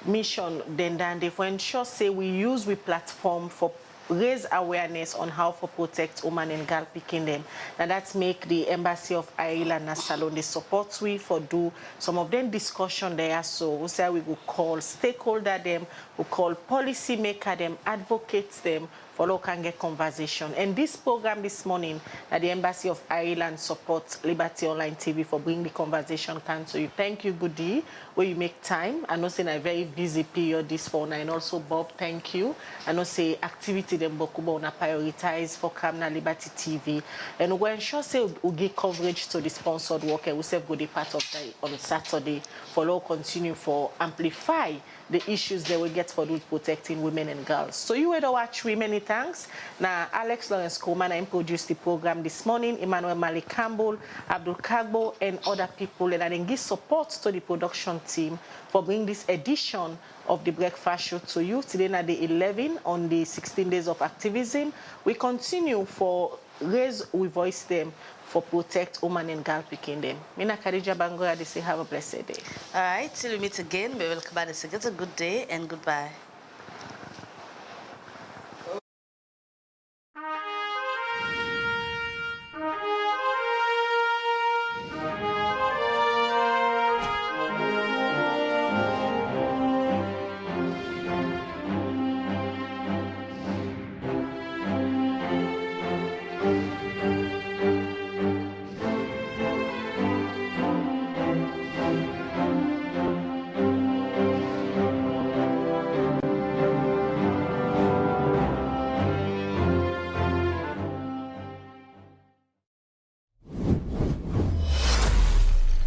mission then they for ensure say we use we platform for raise awareness on how to protect women and girl picking them. Now that's make the Embassy of Ireland and Salon the support we for do some of them discussion there. So we say we will call stakeholder them, we call policy maker them, advocates them for all can get conversation. And this program this morning at the Embassy of Ireland supports Liberty Online TV for bringing the conversation can to you. Thank you, Goodie, where you make time. I know say a very busy period this phone, and also Bob, thank you. I know say activity them Bokuba on prioritize for Kamna Liberty TV. And we ensure say we give coverage to the sponsored work and we say Goodie part of that on Saturday for all continue for amplify the issues that we get for those protecting women and girls. So you will watch we many thanks. Now Alex Lawrence Coleman I produced the program this morning, Emmanuel Malik Campbell, Abdul Kagbo and other people, and I then give support to the production team for bringing this edition of the breakfast show to you. Today na day 11 on the 16 days of activism. We continue for raise we voice them for protect women and girl picking them. Mina Khadija Bangora, they say have a blessed day. All right, till we meet again, we will come back and get a good day and goodbye.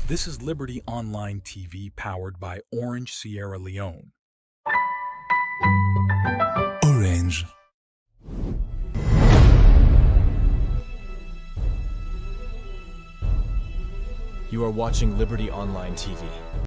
This is Liberty Online TV powered by Orange, Sierra Leone. Orange. You are watching Liberty Online TV.